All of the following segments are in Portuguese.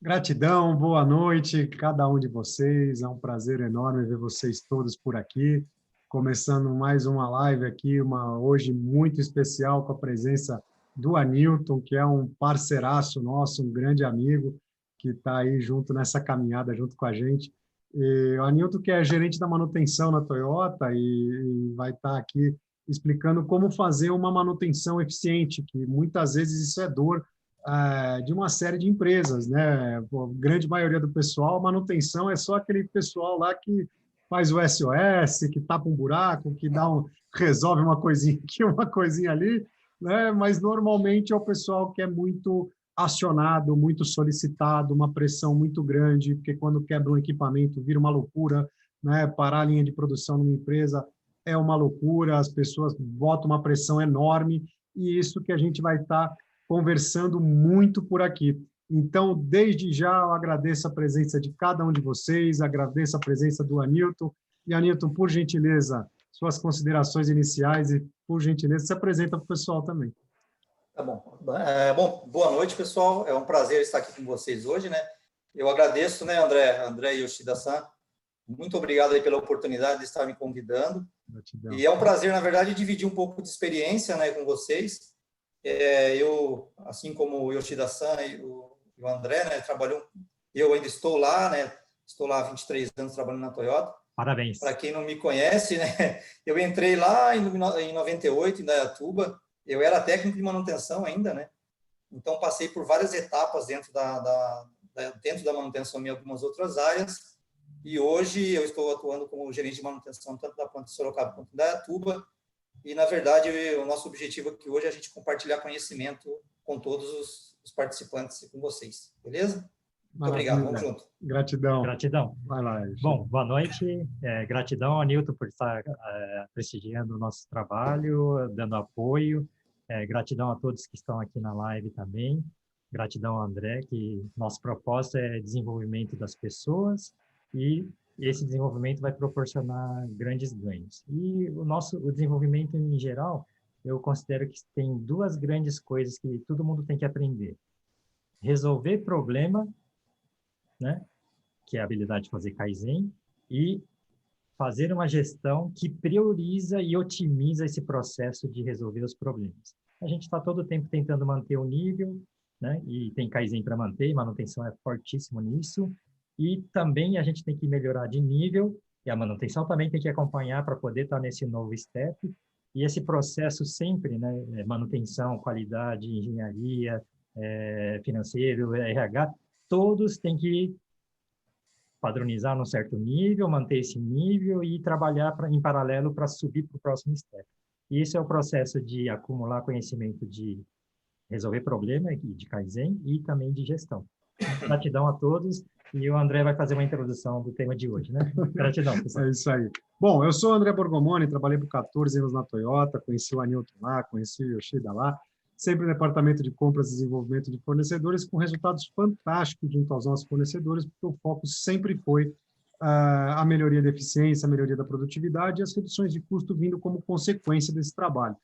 Gratidão, boa noite, cada um de vocês. É um prazer enorme ver vocês todos por aqui. Começando mais uma live aqui, hoje muito especial com a presença do Anilton, que é um parceiraço nosso, um grande amigo, que está aí junto nessa caminhada, junto com a gente. E o Anilton, que é gerente da manutenção na Toyota, e vai estar aqui explicando como fazer uma manutenção eficiente, que muitas vezes isso é dor de uma série de empresas, né? A grande maioria do pessoal, a manutenção é só aquele pessoal lá que faz o SOS, que tapa um buraco, que resolve uma coisinha aqui, uma coisinha ali, né? Mas normalmente é o pessoal que é muito acionado, muito solicitado, uma pressão muito grande, porque quando quebra um equipamento vira uma loucura, né? Parar a linha de produção numa empresa é uma loucura, as pessoas botam uma pressão enorme, e isso que a gente vai estar conversando muito por aqui. Então, desde já, eu agradeço a presença de cada um de vocês, agradeço a presença do Anilton. E, Anilton, por gentileza, suas considerações iniciais e, por gentileza, se apresenta para o pessoal também. Tá bom. Boa noite, pessoal. É um prazer estar aqui com vocês hoje, né? Eu agradeço, né, André Yoshida-san. Muito obrigado aí pela oportunidade de estar me convidando. Gratidão. E é um prazer, na verdade, dividir um pouco de experiência, né, com vocês. Eu, assim como o Yoshida-san e o André, né, eu ainda estou lá, né? Estou lá há 23 anos trabalhando na Toyota. Parabéns. Para quem não me conhece, né, eu entrei lá em 98, em Indaiatuba. Eu era técnico de manutenção ainda, né? Então, passei por várias etapas dentro da manutenção em algumas outras áreas. E hoje eu estou atuando como gerente de manutenção tanto da planta de Sorocaba quanto da Indaiatuba. E, na verdade, o nosso objetivo aqui hoje é a gente compartilhar conhecimento com todos os participantes e com vocês. Beleza? Muito obrigado. Vamos junto. Gratidão. Gratidão. Vai lá. Bom, boa noite. Gratidão, Anilton, por estar prestigiando o nosso trabalho, dando apoio. Gratidão a todos que estão aqui na live também. Gratidão, André, que nosso propósito é desenvolvimento das pessoas e esse desenvolvimento vai proporcionar grandes ganhos. E o desenvolvimento em geral, eu considero que tem duas grandes coisas que todo mundo tem que aprender. Resolver problema, né? Que é a habilidade de fazer Kaizen, e fazer uma gestão que prioriza e otimiza esse processo de resolver os problemas. A gente está todo o tempo tentando manter o nível, né? E tem Kaizen para manter, manutenção é fortíssimo nisso, e também a gente tem que melhorar de nível, e a manutenção também tem que acompanhar para poder estar nesse novo step, e esse processo sempre, né? Manutenção, qualidade, engenharia, financeiro, RH, todos têm que padronizar num certo nível, manter esse nível e trabalhar em paralelo para subir para o próximo step. E isso é o processo de acumular conhecimento de resolver problema, de Kaizen e também de gestão. Gratidão a todos, e o André vai fazer uma introdução do tema de hoje, né? Gratidão, pessoal. É isso aí. Bom, eu sou o André Borgomoni, trabalhei por 14 anos na Toyota, conheci o Anilton lá, conheci o Yoshida lá, sempre no departamento de compras e desenvolvimento de fornecedores, com resultados fantásticos junto aos nossos fornecedores, porque o foco sempre foi a melhoria da eficiência, a melhoria da produtividade e as reduções de custo vindo como consequência desse trabalho.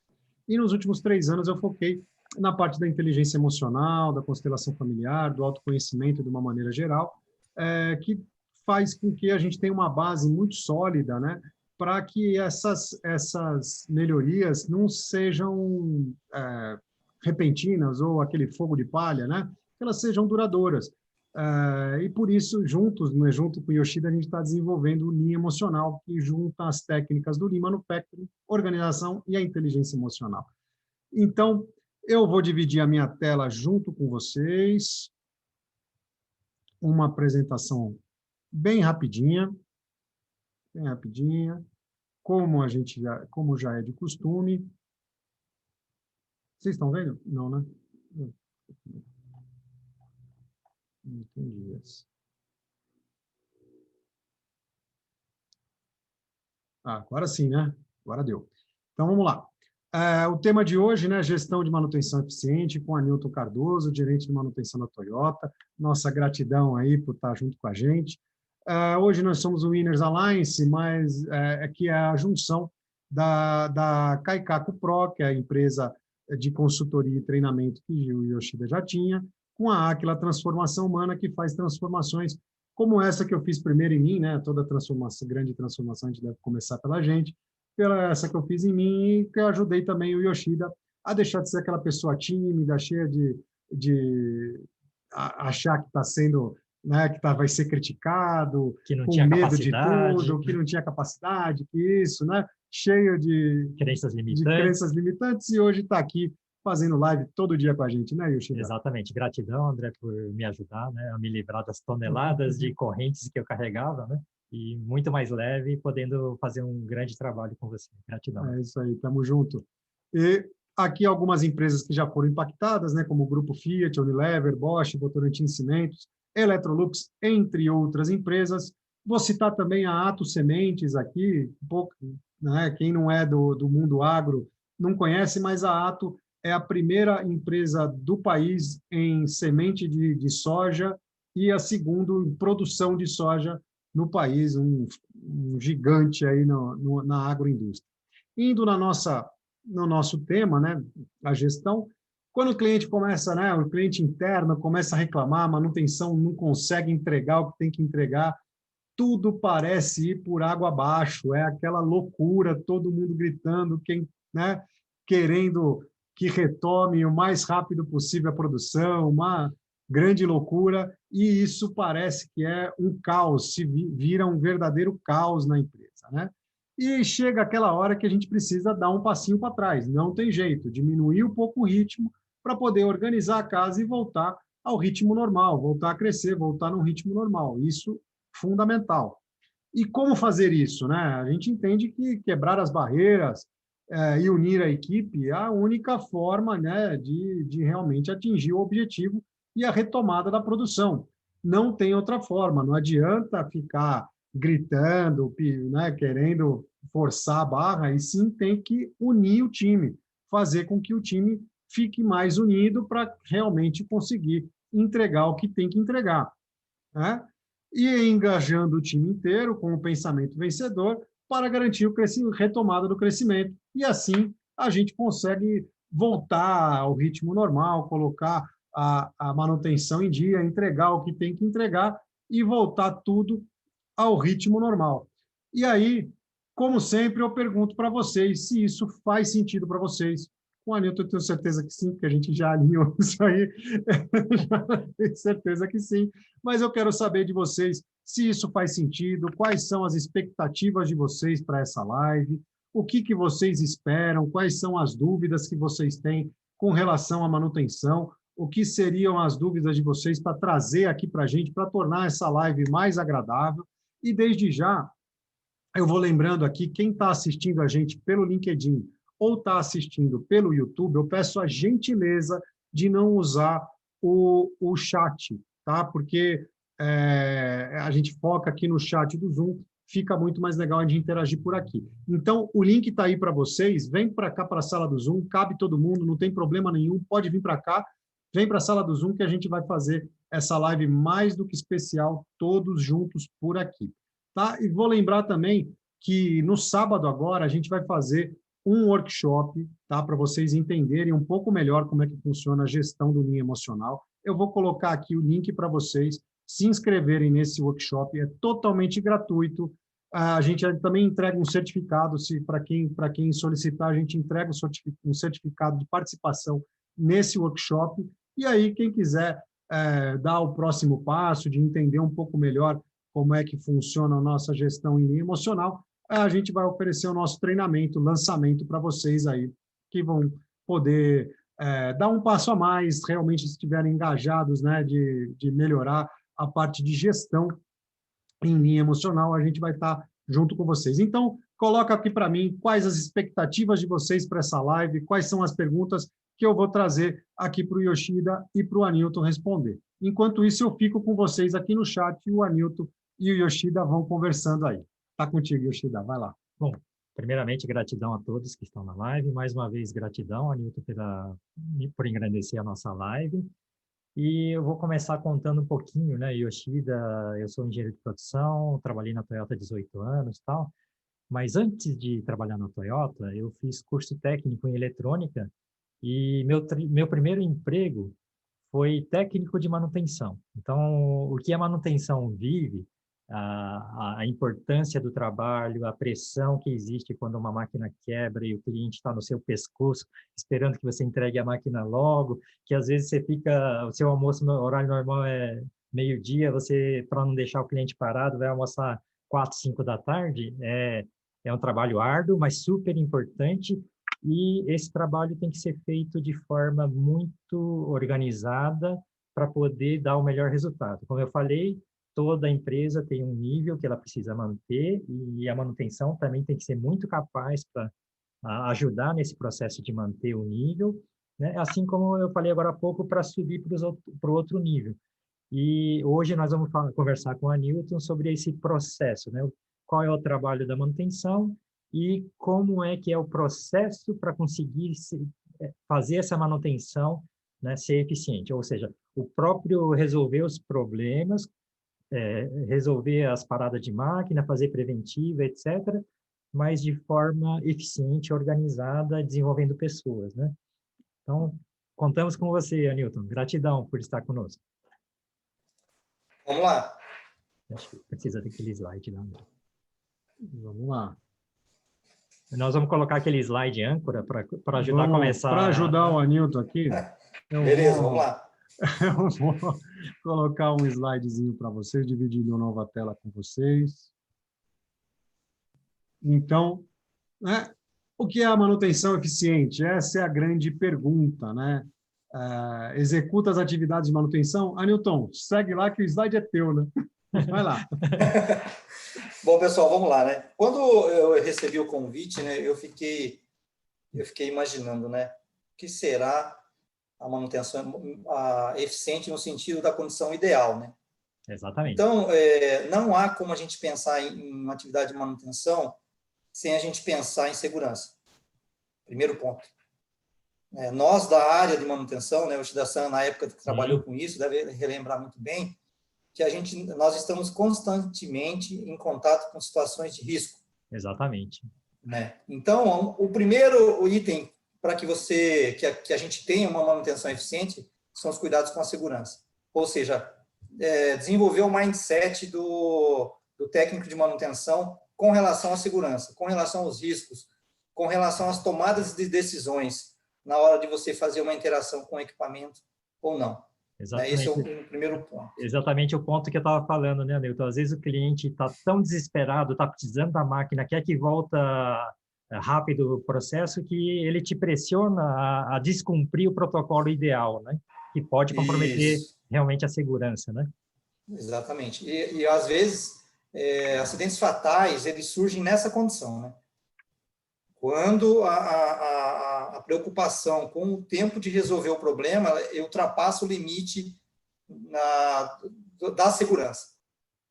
E nos últimos 3 anos eu foquei na parte da inteligência emocional, da constelação familiar, do autoconhecimento de uma maneira geral, que faz com que a gente tenha uma base muito sólida, né, para que essas melhorias não sejam repentinas ou aquele fogo de palha, né? Que elas sejam duradouras. E por isso, juntos, né, junto com o Yoshida, a gente está desenvolvendo o Lean Emocional, que junta as técnicas do Lean Manufacturing, organização e a inteligência emocional. Então, eu vou dividir a minha tela junto com vocês. Uma apresentação bem rapidinha, como já é de costume. Vocês estão vendo? Não, né? Não entendi isso. Agora sim, né? Agora deu. Então, vamos lá. O tema de hoje, né, gestão de manutenção eficiente, com Anilton Cardoso, gerente de manutenção da Toyota. Nossa gratidão aí por estar junto com a gente. Hoje nós somos o Winners Alliance, mas que é a junção da Kaikaku Pro, que é a empresa de consultoria e treinamento que o Yoshida já tinha, com a Aquila Transformação Humana, que faz transformações como essa que eu fiz primeiro em mim, né? Toda transformação, grande transformação, a gente deve começar pela gente, pela essa que eu fiz em mim, e que eu ajudei também o Yoshida a deixar de ser aquela pessoa tímida, cheia de achar que está sendo, né, que vai ser criticado, Que não com tinha medo de capacidade, tudo, que não tinha capacidade, que isso, né? Cheio crenças de limitantes. crenças limitantes, e hoje está aqui fazendo live todo dia com a gente, né, Yoshida? Exatamente. Gratidão, André, por me ajudar, né, a me livrar das toneladas de correntes que eu carregava, né? E muito mais leve, podendo fazer um grande trabalho com você. Gratidão. É isso aí, estamos junto. E aqui algumas empresas que já foram impactadas, né, como o Grupo Fiat, Unilever, Bosch, Votorantim Cimentos, Electrolux, entre outras empresas. Vou citar também a Ato Sementes aqui, um pouco, né, quem não é do mundo agro não conhece, mas a Ato é a primeira empresa do país em semente de soja e a segunda em produção de soja no país, um gigante aí na agroindústria. Indo no nosso tema, né, a gestão, quando o cliente começa, né, o cliente interno começa a reclamar, a manutenção não consegue entregar o que tem que entregar, tudo parece ir por água abaixo, é aquela loucura, todo mundo gritando, né, querendo que retome o mais rápido possível a produção, uma grande loucura, e isso parece que é um caos, se vira um verdadeiro caos na empresa, né? E chega aquela hora que a gente precisa dar um passinho para trás, não tem jeito, diminuir um pouco o ritmo para poder organizar a casa e voltar ao ritmo normal, voltar a crescer, voltar num ritmo normal. Isso fundamental. E como fazer isso, né? A gente entende que quebrar as barreiras e unir a equipe é a única forma, né, de realmente atingir o objetivo e a retomada da produção. Não tem outra forma, não adianta ficar gritando, né, querendo forçar a barra, e sim tem que unir o time, fazer com que o time fique mais unido para realmente conseguir entregar o que tem que entregar, né? E engajando o time inteiro com o pensamento vencedor para garantir o retomada do crescimento. E assim a gente consegue voltar ao ritmo normal, colocar a manutenção em dia, entregar o que tem que entregar e voltar tudo ao ritmo normal. E aí, como sempre, eu pergunto para vocês se isso faz sentido para vocês. Com a Nilton, eu tenho certeza que sim, porque a gente já alinhou isso aí. Já tenho certeza que sim. Mas eu quero saber de vocês se isso faz sentido, quais são as expectativas de vocês para essa live, o que vocês esperam, quais são as dúvidas que vocês têm com relação à manutenção, o que seriam as dúvidas de vocês para trazer aqui para a gente, para tornar essa live mais agradável. E desde já, eu vou lembrando aqui, quem está assistindo a gente pelo LinkedIn ou está assistindo pelo YouTube, eu peço a gentileza de não usar o chat, tá? Porque a gente foca aqui no chat do Zoom, fica muito mais legal de interagir por aqui. Então, o link está aí para vocês, vem para cá para a sala do Zoom, cabe todo mundo, não tem problema nenhum, pode vir para cá, vem para a sala do Zoom que a gente vai fazer essa live mais do que especial, todos juntos por aqui. Tá? E vou lembrar também que no sábado agora a gente vai fazer um workshop, tá? Para vocês entenderem um pouco melhor como é que funciona a gestão do linha emocional. Eu vou colocar aqui o link para vocês se inscreverem nesse workshop, é totalmente gratuito. A gente também entrega um certificado, para quem solicitar, a gente entrega um certificado de participação nesse workshop. E aí, quem quiser dar o próximo passo, de entender um pouco melhor como é que funciona a nossa gestão em linha emocional, a gente vai oferecer o nosso treinamento, lançamento para vocês aí, que vão poder dar um passo a mais, realmente se estiverem engajados, né, de melhorar a parte de gestão em linha emocional, a gente vai estar junto com vocês. Então, coloca aqui para mim quais as expectativas de vocês para essa live, quais são as perguntas que eu vou trazer aqui para o Yoshida e para o Anilton responder. Enquanto isso, eu fico com vocês aqui no chat e o Anilton e o Yoshida vão conversando aí. Está contigo, Yoshida, vai lá. Bom, primeiramente, gratidão a todos que estão na live. Mais uma vez, gratidão, Anilton, por engrandecer a nossa live. E eu vou começar contando um pouquinho, né, Yoshida, eu sou engenheiro de produção, trabalhei na Toyota há 18 anos e tal, mas antes de trabalhar na Toyota, eu fiz curso técnico em eletrônica e meu primeiro emprego foi técnico de manutenção. Então, o que a manutenção vive, a importância do trabalho, a pressão que existe quando uma máquina quebra e o cliente está no seu pescoço, esperando que você entregue a máquina logo, que às vezes você fica, o seu almoço no horário normal é meio-dia, você, para não deixar o cliente parado, vai almoçar 4, 5 da tarde, é um trabalho árduo, mas super importante, e esse trabalho tem que ser feito de forma muito organizada para poder dar o melhor resultado. Como eu falei, toda empresa tem um nível que ela precisa manter e a manutenção também tem que ser muito capaz para ajudar nesse processo de manter o nível, né? Assim como eu falei agora há pouco, para subir para o outro nível. E hoje nós vamos conversar com a Newton sobre esse processo, né? Qual é o trabalho da manutenção e como é que é o processo para conseguir fazer essa manutenção, né, ser eficiente. Ou seja, o próprio resolver os problemas, resolver as paradas de máquina, fazer preventiva, etc., mas de forma eficiente, organizada, desenvolvendo pessoas, né? Então, contamos com você, Anilton. Gratidão por estar conosco. Vamos lá. Acho que precisa daquele slide lá. Vamos lá. Nós vamos colocar aquele slide âncora para ajudar a começar. Para ajudar o Anilton aqui, Beleza, vamos lá. Eu vou colocar um slidezinho para vocês, dividir uma nova tela com vocês. Então, né, o que é a manutenção eficiente? Essa é a grande pergunta, né? Executa as atividades de manutenção. Anilton, segue lá que o slide é teu, né? Vai lá. Bom, pessoal, vamos lá, né? Quando eu recebi o convite, né, eu fiquei imaginando, né, o que será a manutenção eficiente no sentido da condição ideal, né? Exatamente. Então, não há como a gente pensar em uma atividade de manutenção sem a gente pensar em segurança. Primeiro ponto. Nós, da área de manutenção, né, o Shidasan, na época que trabalhou com isso, deve relembrar muito bem, que nós estamos constantemente em contato com situações de risco. Exatamente. Né? Então, o primeiro item para que a gente tenha uma manutenção eficiente são os cuidados com a segurança. Ou seja, desenvolver o mindset do técnico de manutenção com relação à segurança, com relação aos riscos, com relação às tomadas de decisões na hora de você fazer uma interação com o equipamento ou não. Exatamente. Esse é o primeiro ponto. Exatamente o ponto que eu estava falando, né, Nilton? Às vezes o cliente está tão desesperado, está precisando da máquina, quer que volta rápido o processo, que ele te pressiona a descumprir o protocolo ideal, né? Que pode comprometer realmente a segurança, né? Exatamente. E às vezes, acidentes fatais, eles surgem nessa condição, né? Quando a preocupação com o tempo de resolver o problema ultrapassa o limite da segurança.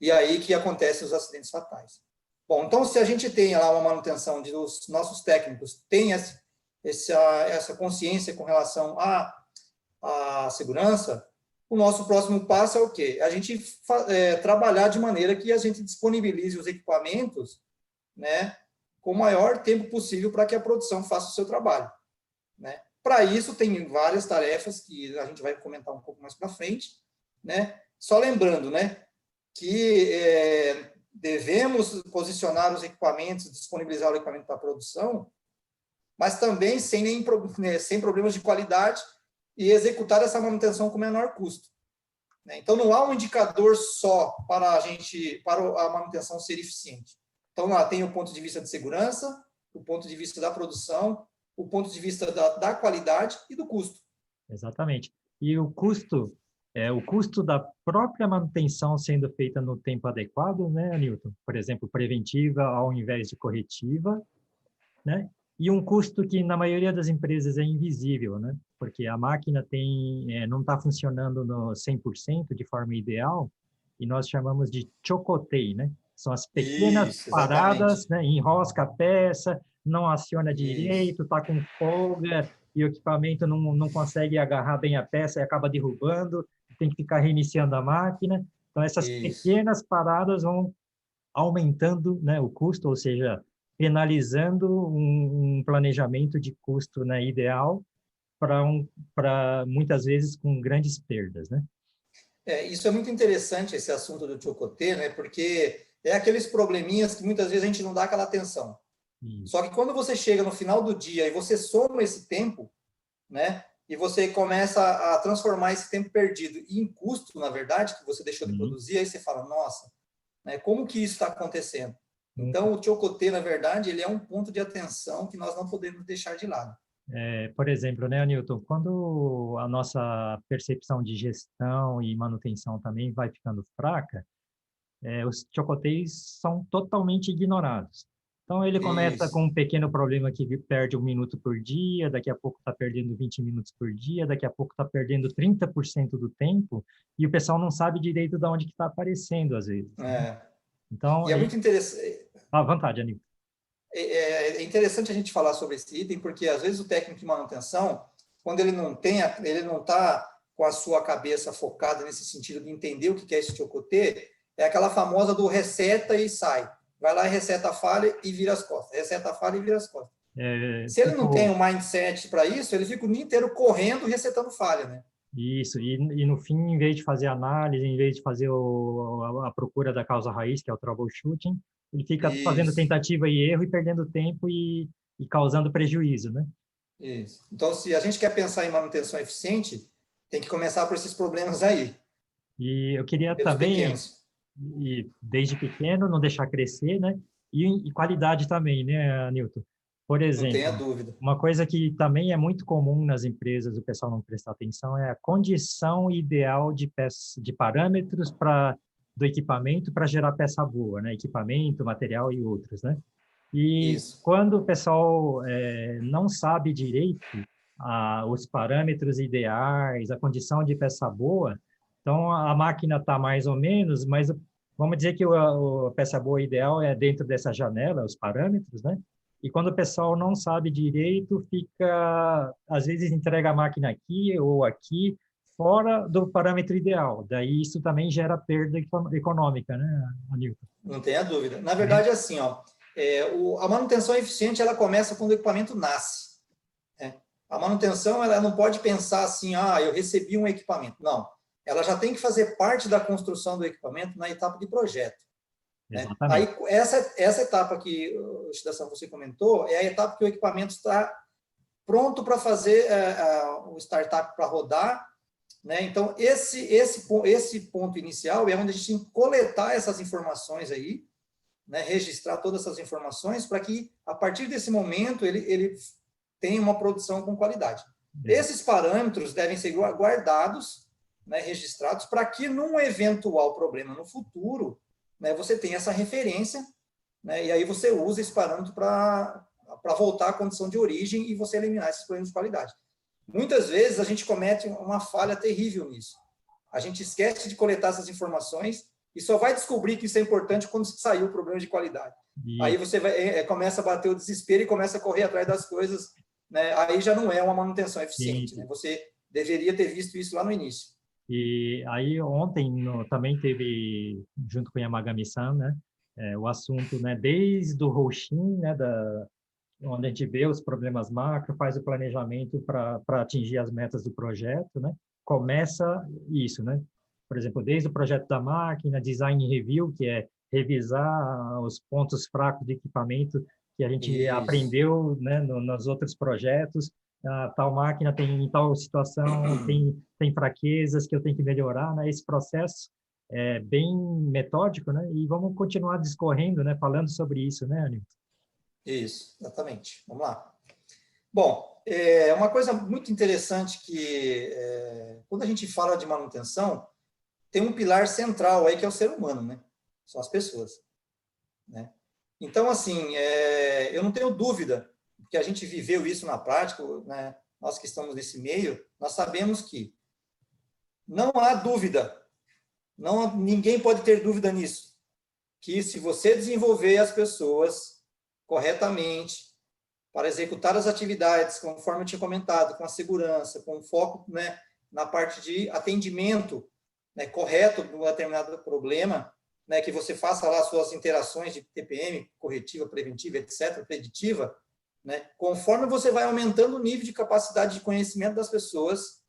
E aí que acontecem os acidentes fatais. Bom, então, se a gente tem lá uma manutenção de os nossos técnicos têm essa consciência com relação à segurança, o nosso próximo passo é o quê? A gente trabalhar de maneira que a gente disponibilize os equipamentos, né, com o maior tempo possível para que a produção faça o seu trabalho, né? Para isso, tem várias tarefas que a gente vai comentar um pouco mais para frente, né? Só lembrando, né, que devemos posicionar os equipamentos, disponibilizar o equipamento para a produção, mas também sem problemas de qualidade e executar essa manutenção com menor custo, né? Então, não há um indicador só para a manutenção ser eficiente. Então, lá tem o ponto de vista de segurança, o ponto de vista da produção, o ponto de vista da qualidade e do custo. Exatamente. E o custo da própria manutenção sendo feita no tempo adequado, né, Nilton? Por exemplo, preventiva ao invés de corretiva, né? E um custo que, na maioria das empresas, é invisível, né? Porque a máquina não está funcionando no 100% de forma ideal, e nós chamamos de chocotei, né? São as pequenas paradas, né? Enrosca a peça, não aciona direito, está com folga, e o equipamento não consegue agarrar bem a peça e acaba derrubando, tem que ficar reiniciando a máquina. Então, essas pequenas paradas vão aumentando, né, o custo, ou seja, penalizando um planejamento de custo, né, ideal, para muitas vezes com grandes perdas, né? Isso é muito interessante, esse assunto do Chocotê, né? Porque é aqueles probleminhas que muitas vezes a gente não dá aquela atenção. Só que quando você chega no final do dia e você soma esse tempo, né? E você começa a transformar esse tempo perdido em custo, na verdade, que você deixou de produzir, aí você fala, nossa, né? Como que isso está acontecendo? Então, o Chocotê, na verdade, ele é um ponto de atenção que nós não podemos deixar de lado. Por exemplo, né, Newton, quando a nossa percepção de gestão e manutenção também vai ficando fraca, os chocoteis são totalmente ignorados. Então, ele começa Isso. com um pequeno problema que perde 1 minuto por dia, daqui a pouco está perdendo 20 minutos por dia, daqui a pouco está perdendo 30% do tempo, e o pessoal não sabe direito de onde que está aparecendo, às vezes. Né? Então, E é muito interessante. À vontade, Aníbal. É interessante a gente falar sobre esse item, porque às vezes o técnico de manutenção, quando ele não está com a sua cabeça focada nesse sentido de entender o que é esse Chocotê, é aquela famosa do reseta e sai. Vai lá e reseta a falha e vira as costas. Reseta a falha e vira as costas. Se ele não tem um mindset para isso, ele fica o dia inteiro correndo e resetando falha, né? Isso, e no fim, em vez de fazer análise, em vez de fazer a procura da causa raiz, que é o troubleshooting, ele fica fazendo tentativa e erro e perdendo tempo e causando prejuízo, né? Isso. Então, se a gente quer pensar em manutenção eficiente, tem que começar por esses problemas aí. E eu queria também, desde pequeno, não deixar crescer, né? E qualidade também, né, Newton? Por exemplo, não tenha dúvida. Uma coisa que também é muito comum nas empresas, o pessoal não prestar atenção, é a condição ideal de parâmetros do equipamento para gerar peça boa, né? Equipamento, material e outros, né? E quando o pessoal não sabe direito os parâmetros ideais, a condição de peça boa, então a máquina está mais ou menos, mas vamos dizer que a peça boa ideal é dentro dessa janela, os parâmetros, né? E quando o pessoal não sabe direito, às vezes entrega a máquina aqui ou aqui, fora do parâmetro ideal. Daí isso também gera perda econômica, né, Anilton? Não tenha dúvida. Na verdade, assim, a manutenção eficiente, ela começa quando o equipamento nasce. Né? A manutenção, ela não pode pensar assim, eu recebi um equipamento. Não. Ela já tem que fazer parte da construção do equipamento na etapa de projeto. Né? Aí, essa etapa que, Cidadão, você comentou, é a etapa que o equipamento está pronto para fazer o startup para rodar. Né? Então, esse ponto inicial é onde a gente tem que coletar essas informações aí, né? Registrar todas essas informações para que, a partir desse momento, ele tenha uma produção com qualidade. Esses parâmetros devem ser guardados, né? Registrados, para que, num eventual problema no futuro, né, você tenha essa referência, né, e aí você usa esse parâmetro para voltar à condição de origem e você eliminar esses problemas de qualidade. Muitas vezes a gente comete uma falha terrível nisso. A gente esquece de coletar essas informações e só vai descobrir que isso é importante quando saiu o problema de qualidade. Aí você começa a bater o desespero e começa a correr atrás das coisas, né, aí já não é uma manutenção eficiente. Né? Você deveria ter visto isso lá no início. E aí ontem também teve, junto com a Yamagami-san, né, o assunto, né, desde o Hoshin, né, onde a gente vê os problemas macro, faz o planejamento para atingir as metas do projeto, né, começa isso, né, por exemplo, desde o projeto da máquina, design review, que é revisar os pontos fracos de equipamento que a gente aprendeu, né, nos outros projetos. Tal máquina tem tal situação, tem fraquezas que eu tenho que melhorar, né? Esse processo é bem metódico, né? E vamos continuar discorrendo, né? Falando sobre isso, né, Anilton? Isso, exatamente. Vamos lá. Bom, uma coisa muito interessante que, quando a gente fala de manutenção, tem um pilar central aí que é o ser humano, né? São as pessoas, né? Então, assim, eu não tenho dúvida que a gente viveu isso na prática, né? Nós que estamos nesse meio, nós sabemos que não há dúvida, ninguém pode ter dúvida nisso, que se você desenvolver as pessoas corretamente para executar as atividades, conforme eu tinha comentado, com a segurança, com foco, né, na parte de atendimento, né, correto de um determinado problema, né, que você faça lá suas interações de TPM, corretiva, preventiva, etc., preditiva, né? Conforme você vai aumentando o nível de capacidade de conhecimento das pessoas,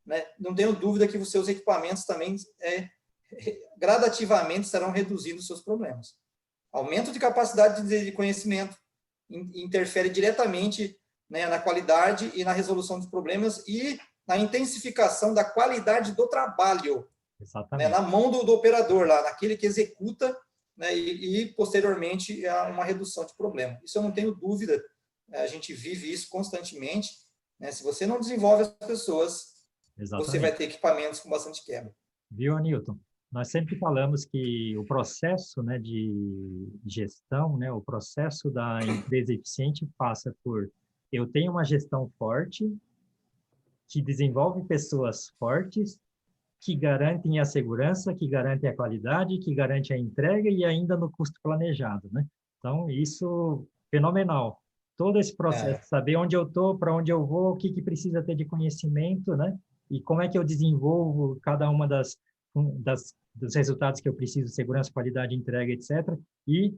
né? Não tenho dúvida que os seus equipamentos também gradativamente estarão reduzindo os seus problemas. Aumento de capacidade de conhecimento interfere diretamente, né, na qualidade e na resolução dos problemas e na intensificação da qualidade do trabalho, né, na mão do operador, lá, naquele que executa, né, e posteriormente, uma redução de problema. Isso eu não tenho dúvida, a gente vive isso constantemente, né? Se você não desenvolve as pessoas, você vai ter equipamentos com bastante quebra. Viu, Newton? Nós sempre falamos que o processo, né, de gestão, né, o processo da empresa eficiente passa por eu tenho uma gestão forte, que desenvolve pessoas fortes, que garantem a segurança, que garantem a qualidade, que garante a entrega e ainda no custo planejado, né? Então, isso fenomenal. Todo esse processo, saber onde eu estou, para onde eu vou, o que precisa ter de conhecimento, né? E como é que eu desenvolvo cada uma dos resultados que eu preciso, segurança, qualidade, entrega, etc. E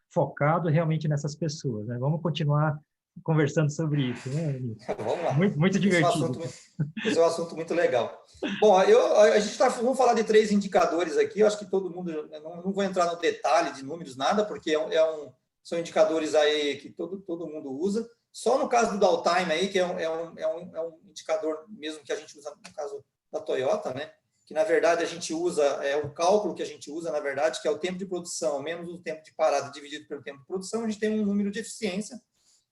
focado realmente nessas pessoas, né? Vamos continuar conversando sobre isso, né? Vamos lá. Muito divertido. Esse é um assunto muito legal. Bom, a gente vamos falar de 3 indicadores aqui, eu acho que todo mundo, não vou entrar no detalhe de números, nada, porque são indicadores aí que todo mundo usa. Só no caso do downtime aí, que é um indicador mesmo que a gente usa no caso da Toyota, né? Que na verdade a gente usa, o cálculo que a gente usa, na verdade, que é o tempo de produção menos o tempo de parada dividido pelo tempo de produção, a gente tem um número de eficiência,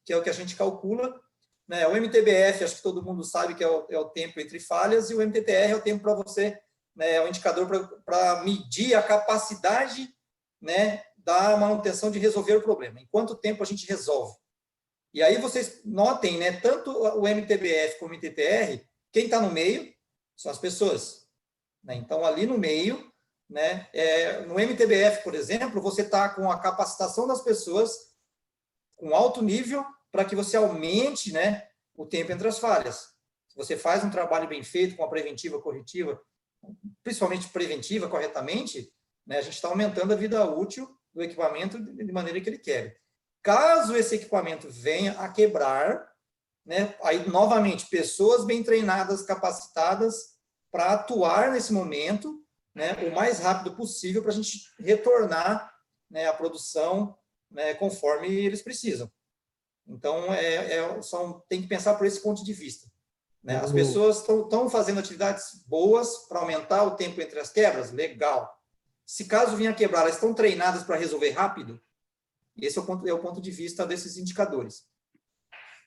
que é o que a gente calcula, né? O MTBF, acho que todo mundo sabe que é o tempo entre falhas, e o MTTR é o tempo para você, né? É um indicador para medir a capacidade, né, da manutenção de resolver o problema. Em quanto tempo a gente resolve? E aí vocês notem, né, tanto o MTBF como o MTTR, quem está no meio são as pessoas, né? Então, ali no meio, né, no MTBF, por exemplo, você está com a capacitação das pessoas com alto nível para que você aumente, né, o tempo entre as falhas. Se você faz um trabalho bem feito com a preventiva, corretiva, principalmente preventiva, corretamente, né, a gente está aumentando a vida útil do equipamento de maneira que ele quer. Caso esse equipamento venha a quebrar, né, aí, novamente, pessoas bem treinadas, capacitadas para atuar nesse momento, né, o mais rápido possível para a gente retornar, né, a produção, né, conforme eles precisam. Então, tem que pensar por esse ponto de vista, né? As pessoas estão fazendo atividades boas para aumentar o tempo entre as quebras? Legal. Se caso venha a quebrar, elas estão treinadas para resolver rápido? Esse é o ponto de vista desses indicadores.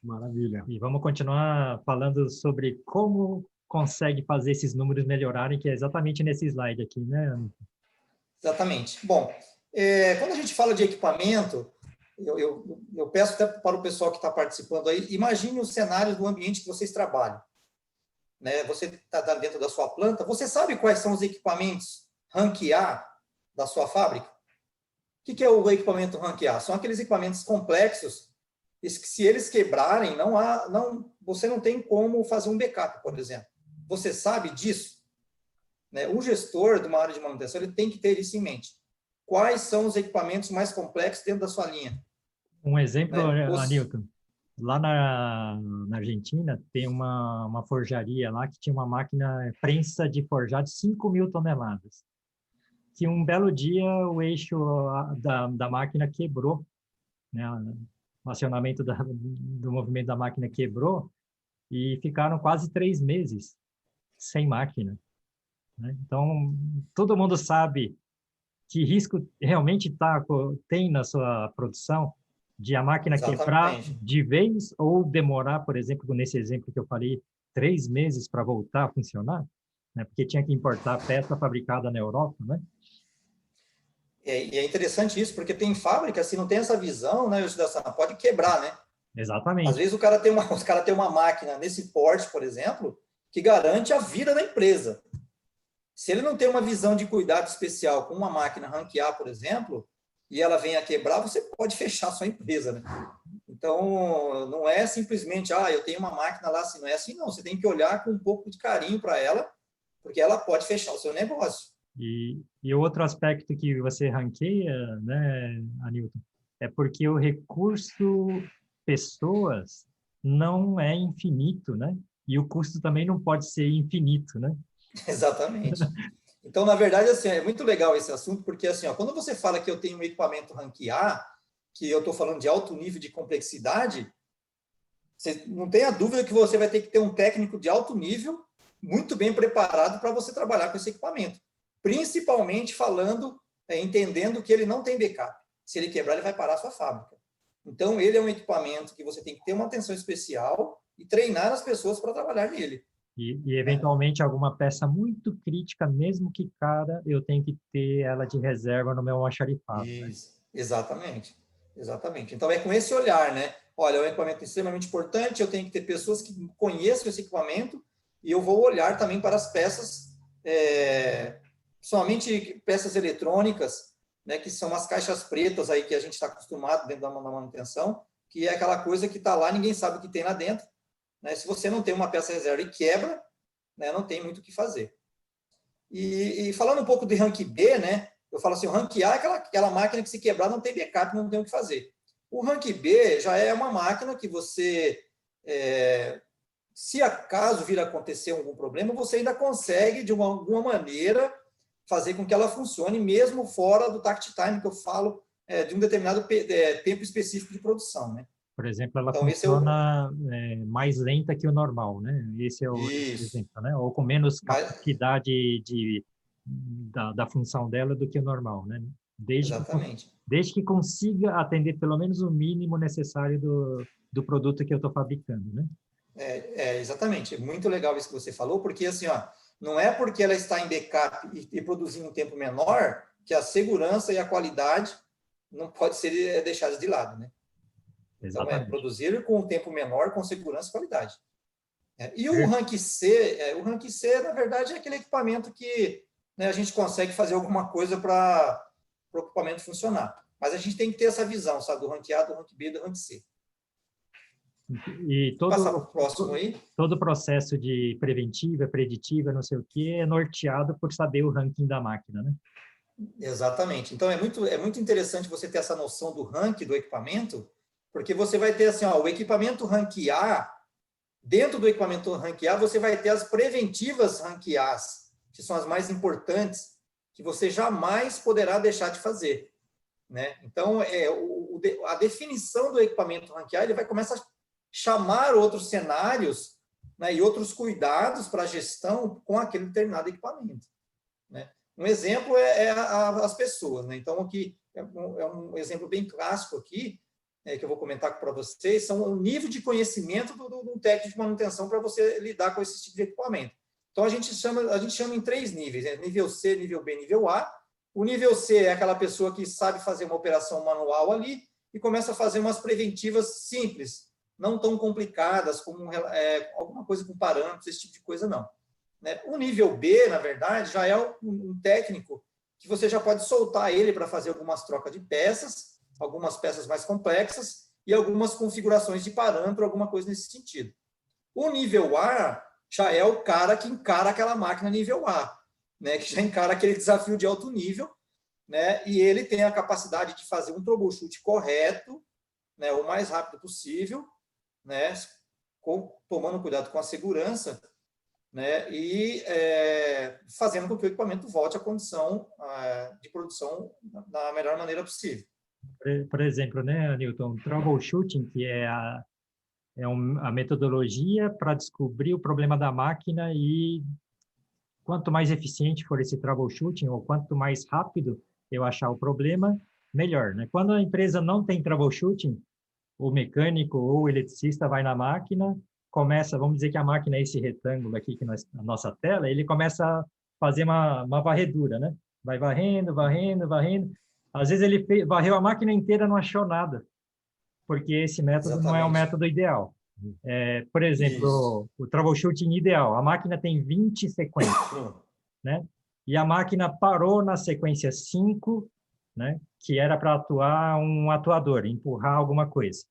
Maravilha. E vamos continuar falando sobre como consegue fazer esses números melhorarem, que é exatamente nesse slide aqui, né? Exatamente. Bom, quando a gente fala de equipamento, eu peço até para o pessoal que está participando aí, imagine os cenários do ambiente que vocês trabalham, né? Você está dentro da sua planta, você sabe quais são os equipamentos rank A da sua fábrica? O que é o equipamento rank A? São aqueles equipamentos complexos, que se eles quebrarem, você não tem como fazer um backup, por exemplo. Você sabe disso? Né? O gestor de uma área de manutenção, ele tem que ter isso em mente. Quais são os equipamentos mais complexos dentro da sua linha? Um exemplo, Newton, lá na Argentina tem uma forjaria lá que tinha uma máquina prensa de forjado de 5.000 toneladas. Que um belo dia o eixo da máquina quebrou, né? O acionamento do movimento da máquina quebrou e ficaram quase 3 meses sem máquina, né? Então, todo mundo sabe que risco realmente tem na sua produção de a máquina quebrar de vez ou demorar, por exemplo, nesse exemplo que eu falei, 3 meses para voltar a funcionar, né? Porque tinha que importar peça fabricada na Europa, né? E é interessante isso, porque tem fábrica, se não tem essa visão, né, pode quebrar, né? Exatamente. Às vezes os caras têm uma máquina nesse porte, por exemplo, que garante a vida da empresa. Se ele não tem uma visão de cuidado especial com uma máquina rank A, por exemplo, e ela vem a quebrar, você pode fechar a sua empresa, né? Então, não é simplesmente, eu tenho uma máquina lá, assim, não é assim, não. Você tem que olhar com um pouco de carinho para ela, porque ela pode fechar o seu negócio. E outro aspecto que você ranqueia, né, Anilton, é porque o recurso pessoas não é infinito, né? E o custo também não pode ser infinito, né? Exatamente. Então, na verdade, assim, é muito legal esse assunto, porque assim, ó, quando você fala que eu tenho um equipamento rank A, que eu estou falando de alto nível de complexidade, você não tenha dúvida que você vai ter que ter um técnico de alto nível, muito bem preparado para você trabalhar com esse equipamento. Principalmente falando, entendendo que ele não tem backup. Se ele quebrar, ele vai parar a sua fábrica. Então, ele é um equipamento que você tem que ter uma atenção especial e treinar as pessoas para trabalhar nele. E eventualmente, alguma peça muito crítica, mesmo que cara, eu tenho que ter ela de reserva no meu almoxarifado. Isso, né? Exatamente. Exatamente. Então, é com esse olhar, né? Olha, é um equipamento extremamente importante, eu tenho que ter pessoas que conheçam esse equipamento e eu vou olhar também para as peças, somente peças eletrônicas, né, que são as caixas pretas aí que a gente está acostumado dentro da manutenção, que é aquela coisa que está lá, ninguém sabe o que tem lá dentro. Né? Se você não tem uma peça reserva e quebra, né, não tem muito o que fazer. E falando um pouco de rank B, né, eu falo assim, o rank A é aquela máquina que se quebrar não tem backup, não tem o que fazer. O rank B já é uma máquina que você, se acaso vir a acontecer algum problema, você ainda consegue, de alguma maneira, fazer com que ela funcione, mesmo fora do takt time, que eu falo, de um determinado tempo específico de produção, né? Por exemplo, ela Então, funciona mais lenta que o normal, né? Esse é o exemplo, né? Ou com menos capacidade da função dela do que o normal, né? Exatamente. Desde que consiga atender pelo menos o mínimo necessário do produto que eu estou fabricando, né? Exatamente. É muito legal isso que você falou, porque assim, ó, não é porque ela está em backup e produzindo um tempo menor que a segurança e a qualidade não pode ser deixadas de lado, né? Então, produzir com um tempo menor, com segurança e qualidade. E o rank C, na verdade, é aquele equipamento que, né, a gente consegue fazer alguma coisa para o equipamento funcionar. Mas a gente tem que ter essa visão, sabe, do rank A, do rank B e do rank C. E passar para o próximo aí. Todo o processo de preventiva, preditiva, não sei o que, é norteado por saber o ranking da máquina, né? Exatamente. Então, é muito interessante você ter essa noção do ranking do equipamento, porque você vai ter assim, ó, o equipamento rank A, dentro do equipamento rank A, você vai ter as preventivas rank As, que são as mais importantes, que você jamais poderá deixar de fazer. Né? Então, a definição do equipamento rank A, ele vai começar a chamar outros cenários, né, e outros cuidados para a gestão com aquele determinado equipamento. Né? Um exemplo as pessoas. Né? Então, aqui é um exemplo bem clássico aqui, que eu vou comentar para vocês, são o nível de conhecimento do técnico de manutenção para você lidar com esse tipo de equipamento. Então, a gente chama em 3 níveis, né? Nível C, nível B, nível A. O nível C é aquela pessoa que sabe fazer uma operação manual ali e começa a fazer umas preventivas simples, não tão complicadas, como alguma coisa com parâmetros, esse tipo de coisa, não. Né? O nível B, na verdade, já é um técnico que você já pode soltar ele para fazer algumas trocas de peças, algumas peças mais complexas e algumas configurações de parâmetro, alguma coisa nesse sentido. O nível A já é o cara que encara aquela máquina nível A, né? Que já encara aquele desafio de alto nível, né? E ele tem a capacidade de fazer um troubleshoot correto, né? O mais rápido possível, né? Tomando cuidado com a segurança, né? E fazendo com que o equipamento volte à condição de produção da melhor maneira possível. Por exemplo, né, Newton, troubleshooting, que é a metodologia para descobrir o problema da máquina, e quanto mais eficiente for esse troubleshooting, ou quanto mais rápido eu achar o problema, melhor. Né? Quando a empresa não tem troubleshooting, o mecânico ou o eletricista vai na máquina, começa, vamos dizer que a máquina é esse retângulo aqui, que na nossa tela, ele começa a fazer uma varredura, né? Vai varrendo, varrendo, varrendo. Às vezes ele varreu a máquina inteira e não achou nada, porque esse método Exatamente. Não é o método ideal. Por exemplo, o troubleshooting ideal, a máquina tem 20 sequências, né? E a máquina parou na sequência 5, né? Que era para atuar um atuador, empurrar alguma coisa.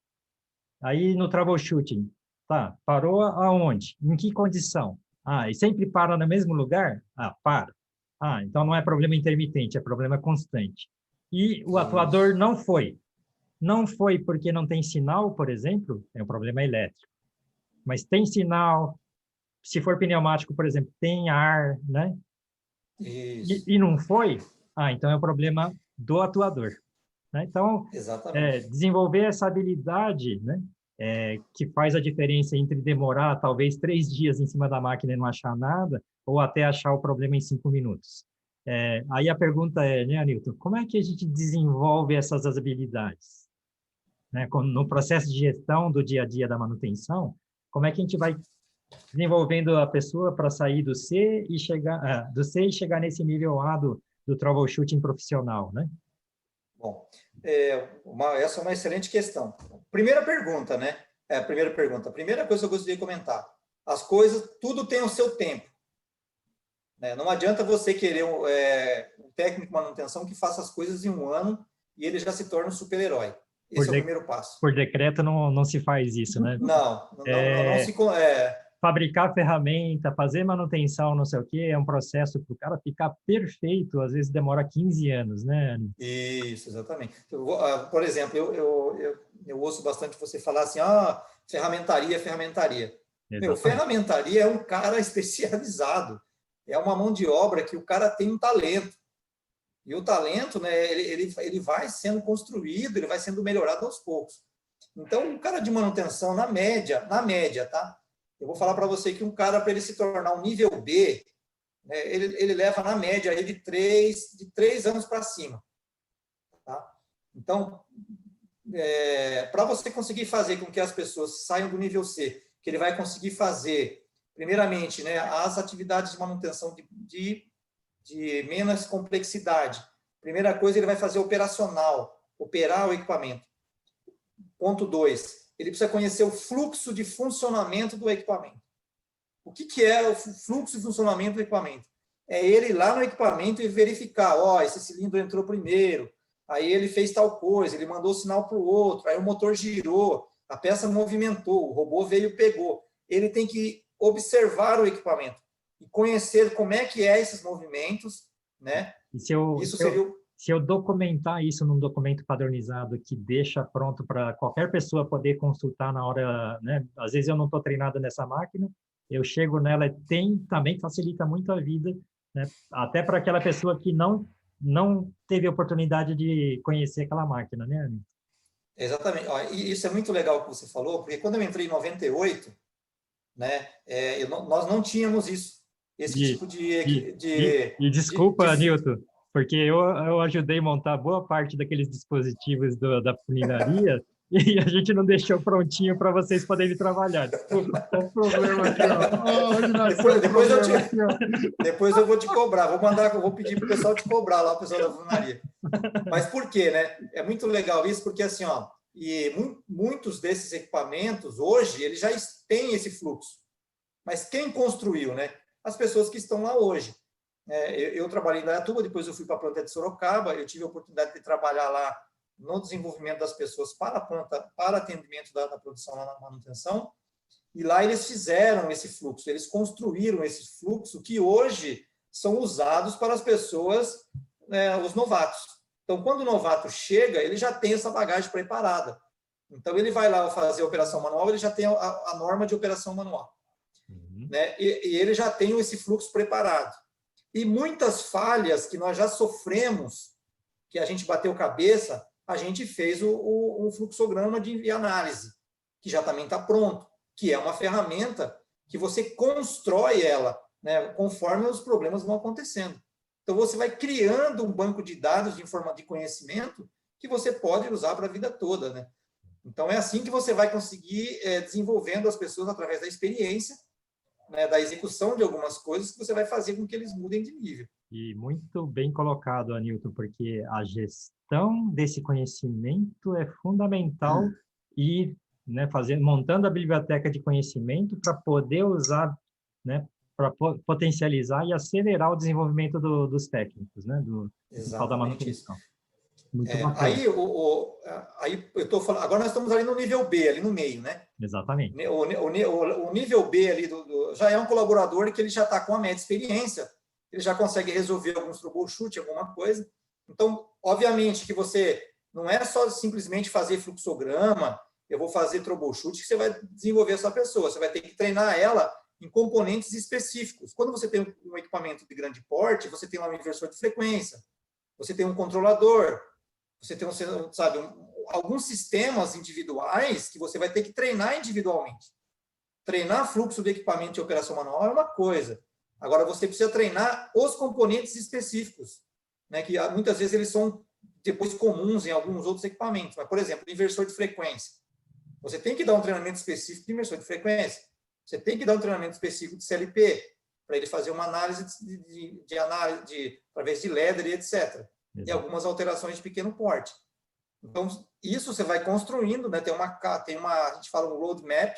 Aí no troubleshooting, tá, parou aonde? Em que condição? E sempre para no mesmo lugar? Para. Então não é problema intermitente, é problema constante. E o atuador não foi. não foi porque não tem sinal, por exemplo, é um problema elétrico. Mas tem sinal, se for pneumático, por exemplo, tem ar, né? Isso. E não foi, então é um problema do atuador, né? Então, Exatamente. desenvolver essa habilidade, né? Que faz a diferença entre demorar talvez 3 dias em cima da máquina e não achar nada, ou até achar o problema em 5 minutos. Aí a pergunta é, né, Anilton, como é que a gente desenvolve essas habilidades? Né? No processo de gestão do dia a dia da manutenção, como é que a gente vai desenvolvendo a pessoa para sair do C e chegar nesse nível A do troubleshooting profissional, né? Bom, essa é uma excelente questão. Primeira pergunta, né? A primeira coisa que eu gostaria de comentar. As coisas, tudo tem o seu tempo. Né? Não adianta você querer um técnico de manutenção que faça as coisas em 1 ano e ele já se torna um super-herói. Esse é o primeiro passo. Por decreto não se faz isso, né? Não se... Fabricar ferramenta, fazer manutenção, não sei o quê, é um processo para o cara ficar perfeito, às vezes demora 15 anos, né? Isso, exatamente. Por exemplo, eu ouço bastante você falar assim, ferramentaria. Ferramentaria é um cara especializado, é uma mão de obra que o cara tem um talento. E o talento, né, ele vai sendo construído, ele vai sendo melhorado aos poucos. Então, um cara de manutenção, na média, tá? Eu vou falar para você que um cara, para ele se tornar um nível B, né, ele leva, na média, de 3 anos para cima. Tá? Então, para você conseguir fazer com que as pessoas saiam do nível C, que ele vai conseguir fazer, primeiramente, né, as atividades de manutenção de menos complexidade. Primeira coisa, ele vai fazer operacional, operar o equipamento. Ponto 2, ele precisa conhecer o fluxo de funcionamento do equipamento. O que é o fluxo de funcionamento do equipamento? É ele ir lá no equipamento e verificar, esse cilindro entrou primeiro, aí ele fez tal coisa, ele mandou sinal para o outro, aí o motor girou, a peça movimentou, o robô veio e pegou. Ele tem que observar o equipamento e conhecer como é que esses movimentos, né? E se eu documentar isso num documento padronizado que deixa pronto para qualquer pessoa poder consultar na hora, né? Às vezes eu não estou treinado nessa máquina, eu chego nela, também facilita muito a vida, né? Até para aquela pessoa que não teve a oportunidade de conhecer aquela máquina, né? Exatamente. E isso é muito legal que você falou, porque quando eu entrei em 98, né, nós não tínhamos isso. Esse tipo E desculpa, Nilton, porque eu ajudei a montar boa parte daqueles dispositivos da funilaria e a gente não deixou prontinho para vocês poderem trabalhar. Desculpa. Tá um problema aqui, Depois eu vou te cobrar. Vou pedir para o pessoal te cobrar lá, o pessoal da funilaria. Mas por quê, né? É muito legal isso, porque assim, e muitos desses equipamentos hoje eles já têm esse fluxo. Mas quem construiu, né? As pessoas que estão lá hoje. Eu trabalhei em Indaiatuba, depois eu fui para a planta de Sorocaba, eu tive a oportunidade de trabalhar lá no desenvolvimento das pessoas para a planta, para atendimento da produção lá na manutenção, e lá eles fizeram esse fluxo, eles construíram esse fluxo que hoje são usados para as pessoas, os novatos. Então, quando o novato chega, ele já tem essa bagagem preparada. Então, ele vai lá fazer a operação manual, ele já tem a norma de operação manual. Né? E ele já tem esse fluxo preparado. E muitas falhas que nós já sofremos, que a gente bateu cabeça, a gente fez um fluxograma de análise, que já também está pronto, que é uma ferramenta que você constrói ela, né, conforme os problemas vão acontecendo. Então, você vai criando um banco de dados de conhecimento que você pode usar para a vida toda. Né? Então, é assim que você vai conseguir desenvolvendo as pessoas através da experiência, né, da execução de algumas coisas que você vai fazer com que eles mudem de nível. E muito bem colocado, Anilton, porque a gestão desse conhecimento é fundamental e, né, montando a biblioteca de conhecimento para poder usar, né, para potencializar e acelerar o desenvolvimento dos técnicos, né, do pessoal da manutenção. Aí eu estou falando, agora nós estamos ali no nível B, ali no meio, né? Exatamente. O nível B ali já é um colaborador que ele já está com a média experiência, ele já consegue resolver alguns troubleshoot, alguma coisa. Então, obviamente que você Não é só simplesmente fazer fluxograma, eu vou fazer troubleshoot, que você vai desenvolver essa pessoa. Você vai ter que treinar ela em componentes específicos. Quando você tem um equipamento de grande porte, você tem um inversor de frequência, você tem um controlador, você tem alguns sistemas individuais que você vai ter que treinar individualmente. Treinar fluxo de equipamento de operação manual é uma coisa. Agora, você precisa treinar os componentes específicos, né, que muitas vezes eles são depois comuns em alguns outros equipamentos. Mas, por exemplo, inversor de frequência. Você tem que dar um treinamento específico de inversor de frequência. Você tem que dar um treinamento específico de CLP, para ele fazer uma análise de análise através de ladder e etc. Exato. E algumas alterações de pequeno porte. Então, isso você vai construindo, né? Tem uma, a gente fala um roadmap,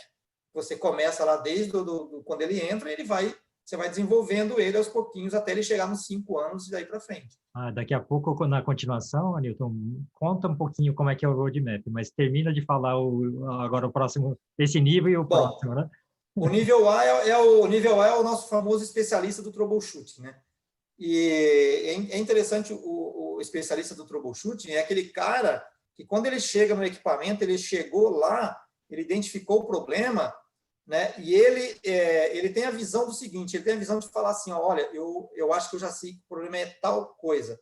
você começa lá desde quando ele entra, você vai desenvolvendo ele aos pouquinhos até ele chegar nos 5 anos e daí para frente. Daqui a pouco, na continuação, Anilton, conta um pouquinho como é que é o roadmap, mas termina de falar agora o próximo, esse nível e o próximo, né? O nível A é o nosso famoso especialista do troubleshooting, né? E é interessante, o especialista do troubleshooting é aquele cara que, quando ele chega no equipamento, ele chegou lá, ele identificou o problema, né? E ele tem a visão do seguinte, ele tem a visão de falar assim, olha, eu acho que eu já sei que o problema é tal coisa.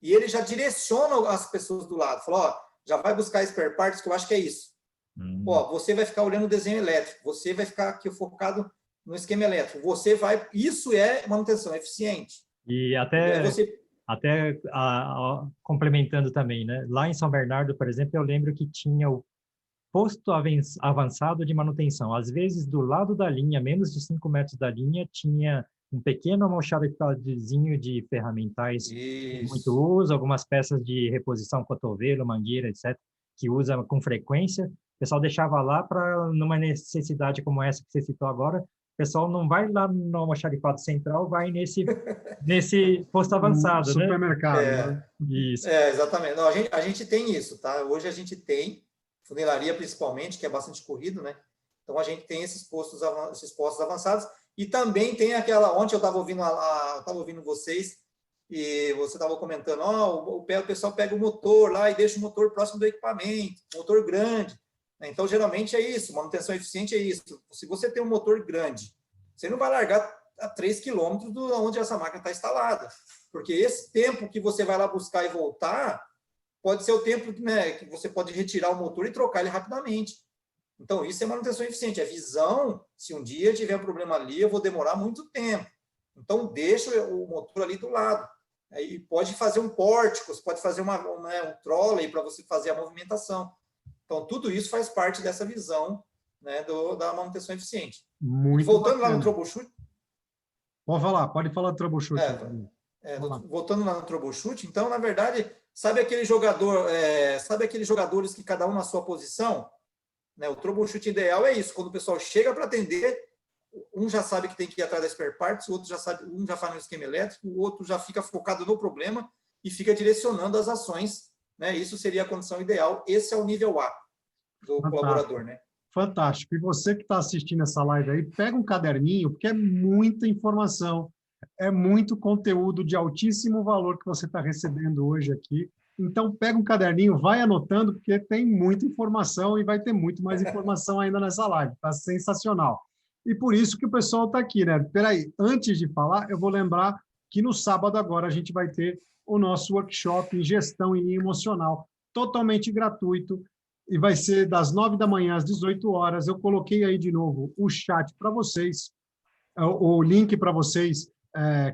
E ele já direciona as pessoas do lado, fala, ó, já vai buscar spare parts que eu acho que é isso. Ó, você vai ficar olhando o desenho elétrico, você vai ficar aqui focado no esquema elétrico, isso é manutenção eficiente. E complementando também, né? Lá em São Bernardo, por exemplo, eu lembro que tinha o posto avançado de manutenção. Às vezes, do lado da linha, menos de 5 metros da linha, tinha um pequeno almoxarifadozinho de ferramentais de muito uso, algumas peças de reposição, cotovelo, mangueira, etc., que usa com frequência. O pessoal deixava lá para, numa necessidade como essa que você citou agora, o pessoal não vai lá no almoxarifado central, vai nesse posto avançado, né? Supermercado, né? Isso. Exatamente. Não, a gente tem isso, tá? Hoje a gente tem, funilaria principalmente, que é bastante corrido, né? Então a gente tem esses postos avançados e também tem aquela, ontem eu estava ouvindo vocês e você estava comentando, o pessoal pega o motor lá e deixa o motor próximo do equipamento, motor grande. Então, geralmente é isso, manutenção eficiente é isso. Se você tem um motor grande, você não vai largar a 3 quilômetros de onde essa máquina está instalada, porque esse tempo que você vai lá buscar e voltar pode ser o tempo, né, que você pode retirar o motor e trocar ele rapidamente. Então, isso é manutenção eficiente, é visão. Se um dia tiver um problema ali, eu vou demorar muito tempo. Então, deixa o motor ali do lado. E pode fazer um pórtico, você pode fazer um trolley para você fazer a movimentação. Então, tudo isso faz parte dessa visão, né, da manutenção eficiente. Muito e voltando bacana. Lá no troubleshoot... Pode falar do troubleshoot. Voltando lá no troubleshoot, então, na verdade, sabe aqueles jogadores que cada um na sua posição? Né, o troubleshoot ideal é isso, quando o pessoal chega para atender, um já sabe que tem que ir atrás da spare parts, o outro já sabe, um já faz no esquema elétrico, o outro já fica focado no problema e fica direcionando as ações. Né? Isso seria a condição ideal. Esse é o nível A do colaborador. Né? Fantástico. E você que está assistindo essa live aí, pega um caderninho, porque é muita informação, é muito conteúdo de altíssimo valor que você está recebendo hoje aqui. Então, pega um caderninho, vai anotando, porque tem muita informação e vai ter muito mais informação ainda nessa live. Está sensacional. E por isso que o pessoal está aqui, né? Peraí, antes de falar, eu vou lembrar que no sábado agora a gente vai ter o nosso workshop em gestão em linha emocional, totalmente gratuito, e vai ser das 9 da manhã às 18 horas. Eu coloquei aí de novo o chat para vocês, o link para vocês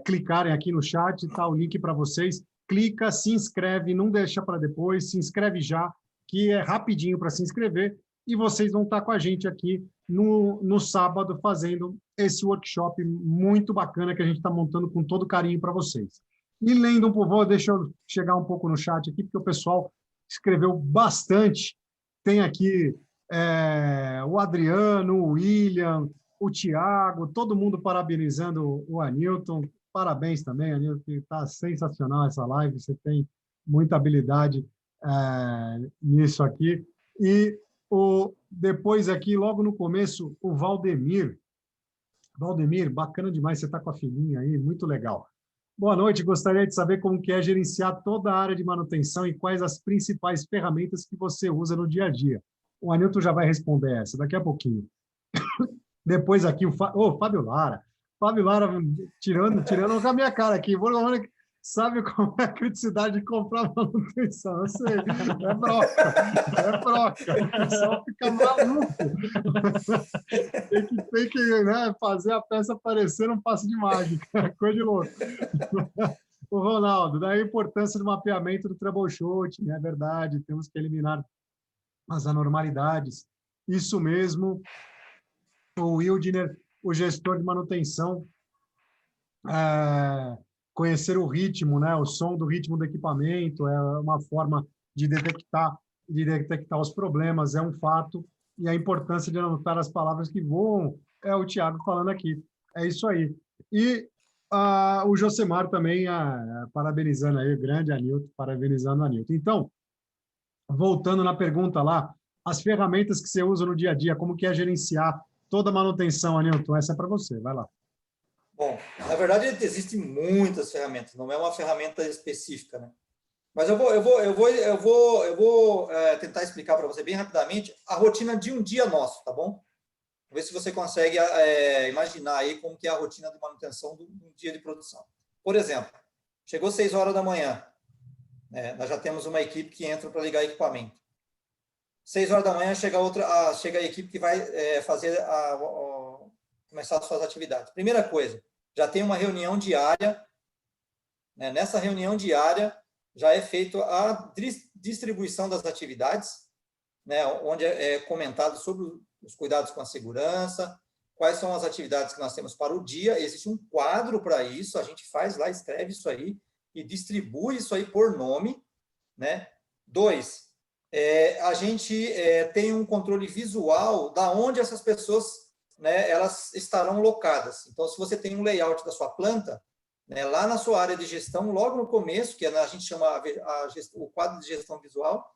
clicarem aqui no chat, tá? O link para vocês. Clica, se inscreve, não deixa para depois, se inscreve já, que é rapidinho para se inscrever, e vocês vão estar com a gente aqui no sábado fazendo esse workshop muito bacana que a gente está montando com todo carinho para vocês. E lendo um pouco, deixa eu chegar um pouco no chat aqui, porque o pessoal escreveu bastante. Tem aqui o Adriano, o William, o Tiago, todo mundo parabenizando o Anilton. Parabéns também, Anilton, está sensacional essa live, você tem muita habilidade nisso aqui. E depois aqui, logo no começo, o Valdemir. Valdemir, bacana demais, você está com a filhinha aí, muito legal. Boa noite, gostaria de saber como que é gerenciar toda a área de manutenção e quais as principais ferramentas que você usa no dia a dia. O Anilton já vai responder essa daqui a pouquinho. Depois aqui, Fábio Lara. Fábio Lara, tirando com a minha cara aqui. Sabe como é a criticidade de comprar manutenção? Eu sei, é broca. O pessoal fica maluco. Tem que né, fazer a peça parecer um passe de mágica, coisa de louco. O Ronaldo, daí a importância do mapeamento do troubleshooting, é verdade, temos que eliminar as anormalidades. Isso mesmo, o Wildner, o gestor de manutenção, conhecer o ritmo, né, o som do ritmo do equipamento, é uma forma de detectar os problemas, é um fato, e a importância de anotar as palavras que voam, é o Thiago falando aqui. É isso aí. E o Josemar também, parabenizando aí, o grande Anilton, parabenizando o Anilton. Então, voltando na pergunta lá, as ferramentas que você usa no dia a dia, como que é gerenciar toda a manutenção, Anilton? Essa é para você, vai lá. Bom, na verdade, existem muitas ferramentas, não é uma ferramenta específica, né? Mas eu vou tentar explicar para você bem rapidamente a rotina de um dia nosso, tá bom? Ver se você consegue imaginar aí como que é a rotina de manutenção do dia de produção. Por exemplo, chegou 6 horas da manhã, nós já temos uma equipe que entra para ligar equipamento. 6 horas da manhã chega a equipe que vai começar as suas atividades. Primeira coisa, já tem uma reunião diária, né? Nessa reunião diária já é feita a distribuição das atividades, né? Onde é comentado sobre os cuidados com a segurança, quais são as atividades que nós temos para o dia. Existe um quadro para isso, a gente faz lá, escreve isso aí e distribui isso aí por nome, né? 2, a gente tem um controle visual da onde essas pessoas, né, elas estarão locadas. Então, se você tem um layout da sua planta, né, lá na sua área de gestão, logo no começo, que a gente chama o quadro de gestão visual,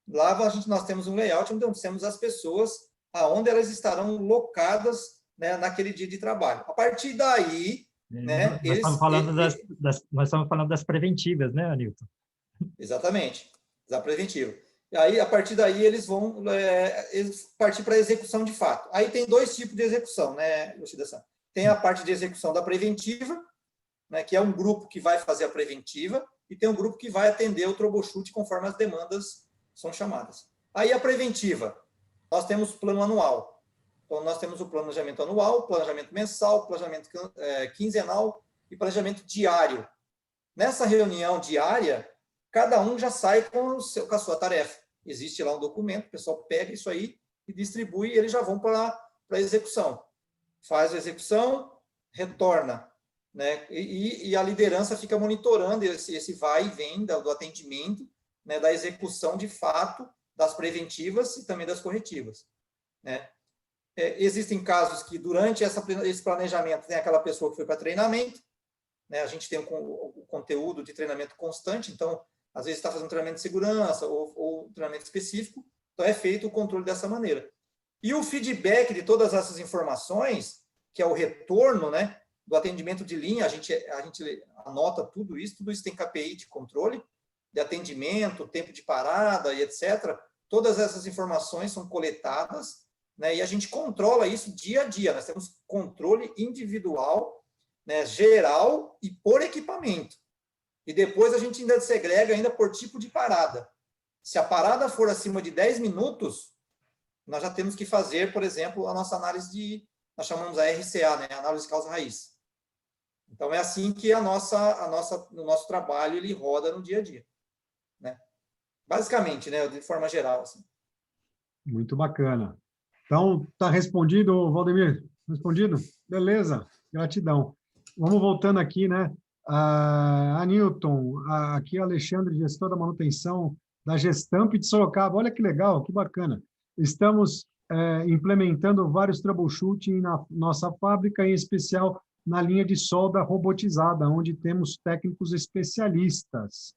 lá nós temos um layout onde temos as pessoas aonde elas estarão locadas, né, naquele dia de trabalho. A partir daí, né, nós estamos falando das preventivas, né, Anilton? Exatamente, da preventiva. E aí, a partir daí, eles vão partir para a execução de fato. Aí tem 2 tipos de execução, né, Yoshida-san? Tem a parte de execução da preventiva, né, que é um grupo que vai fazer a preventiva, e tem um grupo que vai atender o troubleshoot conforme as demandas são chamadas. Aí a preventiva, nós temos plano anual. Então, nós temos o planejamento anual, planejamento mensal, planejamento quinzenal e planejamento diário. Nessa reunião diária, cada um já sai com a sua tarefa. Existe lá um documento, o pessoal pega isso aí e distribui, e eles já vão para a execução. Faz a execução, retorna, né? E a liderança fica monitorando esse vai e vem do atendimento, né? Da execução de fato das preventivas e também das corretivas, né? Existem casos que durante esse planejamento tem aquela pessoa que foi para treinamento, né? A gente tem o conteúdo de treinamento constante, então às vezes está fazendo treinamento de segurança ou treinamento específico, então é feito o controle dessa maneira. E o feedback de todas essas informações, que é o retorno, né, do atendimento de linha, a gente anota tudo isso tem KPI de controle, de atendimento, tempo de parada e etc. Todas essas informações são coletadas, né, e a gente controla isso dia a dia. Nós temos controle individual, né, geral e por equipamento. E depois a gente ainda segrega ainda por tipo de parada. Se a parada for acima de 10 minutos, nós já temos que fazer, por exemplo, a nossa análise nós chamamos a RCA, né, análise de causa raiz. Então, é assim que o nosso trabalho ele roda no dia a dia, né? Basicamente, né, de forma geral. Assim. Muito bacana. Então, está respondido, Valdemir? Respondido? Beleza, gratidão. Vamos voltando aqui, né? Anilton, aqui Alexandre, gestor da manutenção da Gestamp de Sorocaba. Olha que legal, que bacana. Estamos implementando vários troubleshooting na nossa fábrica, em especial na linha de solda robotizada, onde temos técnicos especialistas.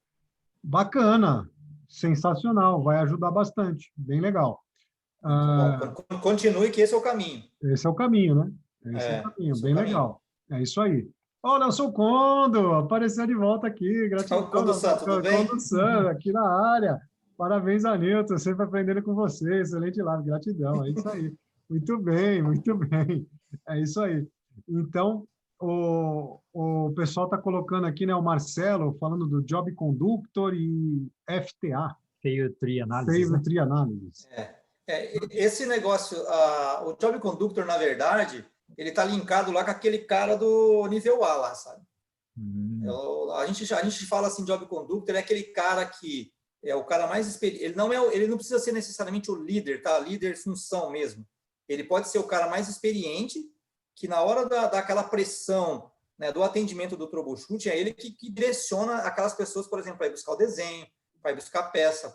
Bacana, sensacional, vai ajudar bastante, bem legal. Bom, continue que esse é o caminho. Esse é o caminho, né? Esse é o caminho, bem legal. É isso aí. Ô, Nelson Condo, apareceu de volta aqui. Gratidão, Condo San, tudo bem? Condo San, aqui na área. Parabéns, Anilton, sempre aprendendo com você. Excelente live, gratidão. É isso aí. Muito bem, muito bem. É isso aí. Então, o pessoal está colocando aqui, né, o Marcelo, falando do Job Conductor e FTA. Failure Tree Analysis. Failure Tree Analysis. Esse negócio, o Job Conductor, na verdade, ele está linkado lá com aquele cara do nível A lá, sabe? A gente fala assim, Job Conductor é aquele cara que é o cara mais experiente. Ele não precisa ser necessariamente o líder, tá? Líder função mesmo. Ele pode ser o cara mais experiente, que na hora daquela pressão, né, do atendimento do troubleshooting, é ele que direciona aquelas pessoas, por exemplo, para ir buscar o desenho, para ir buscar a peça,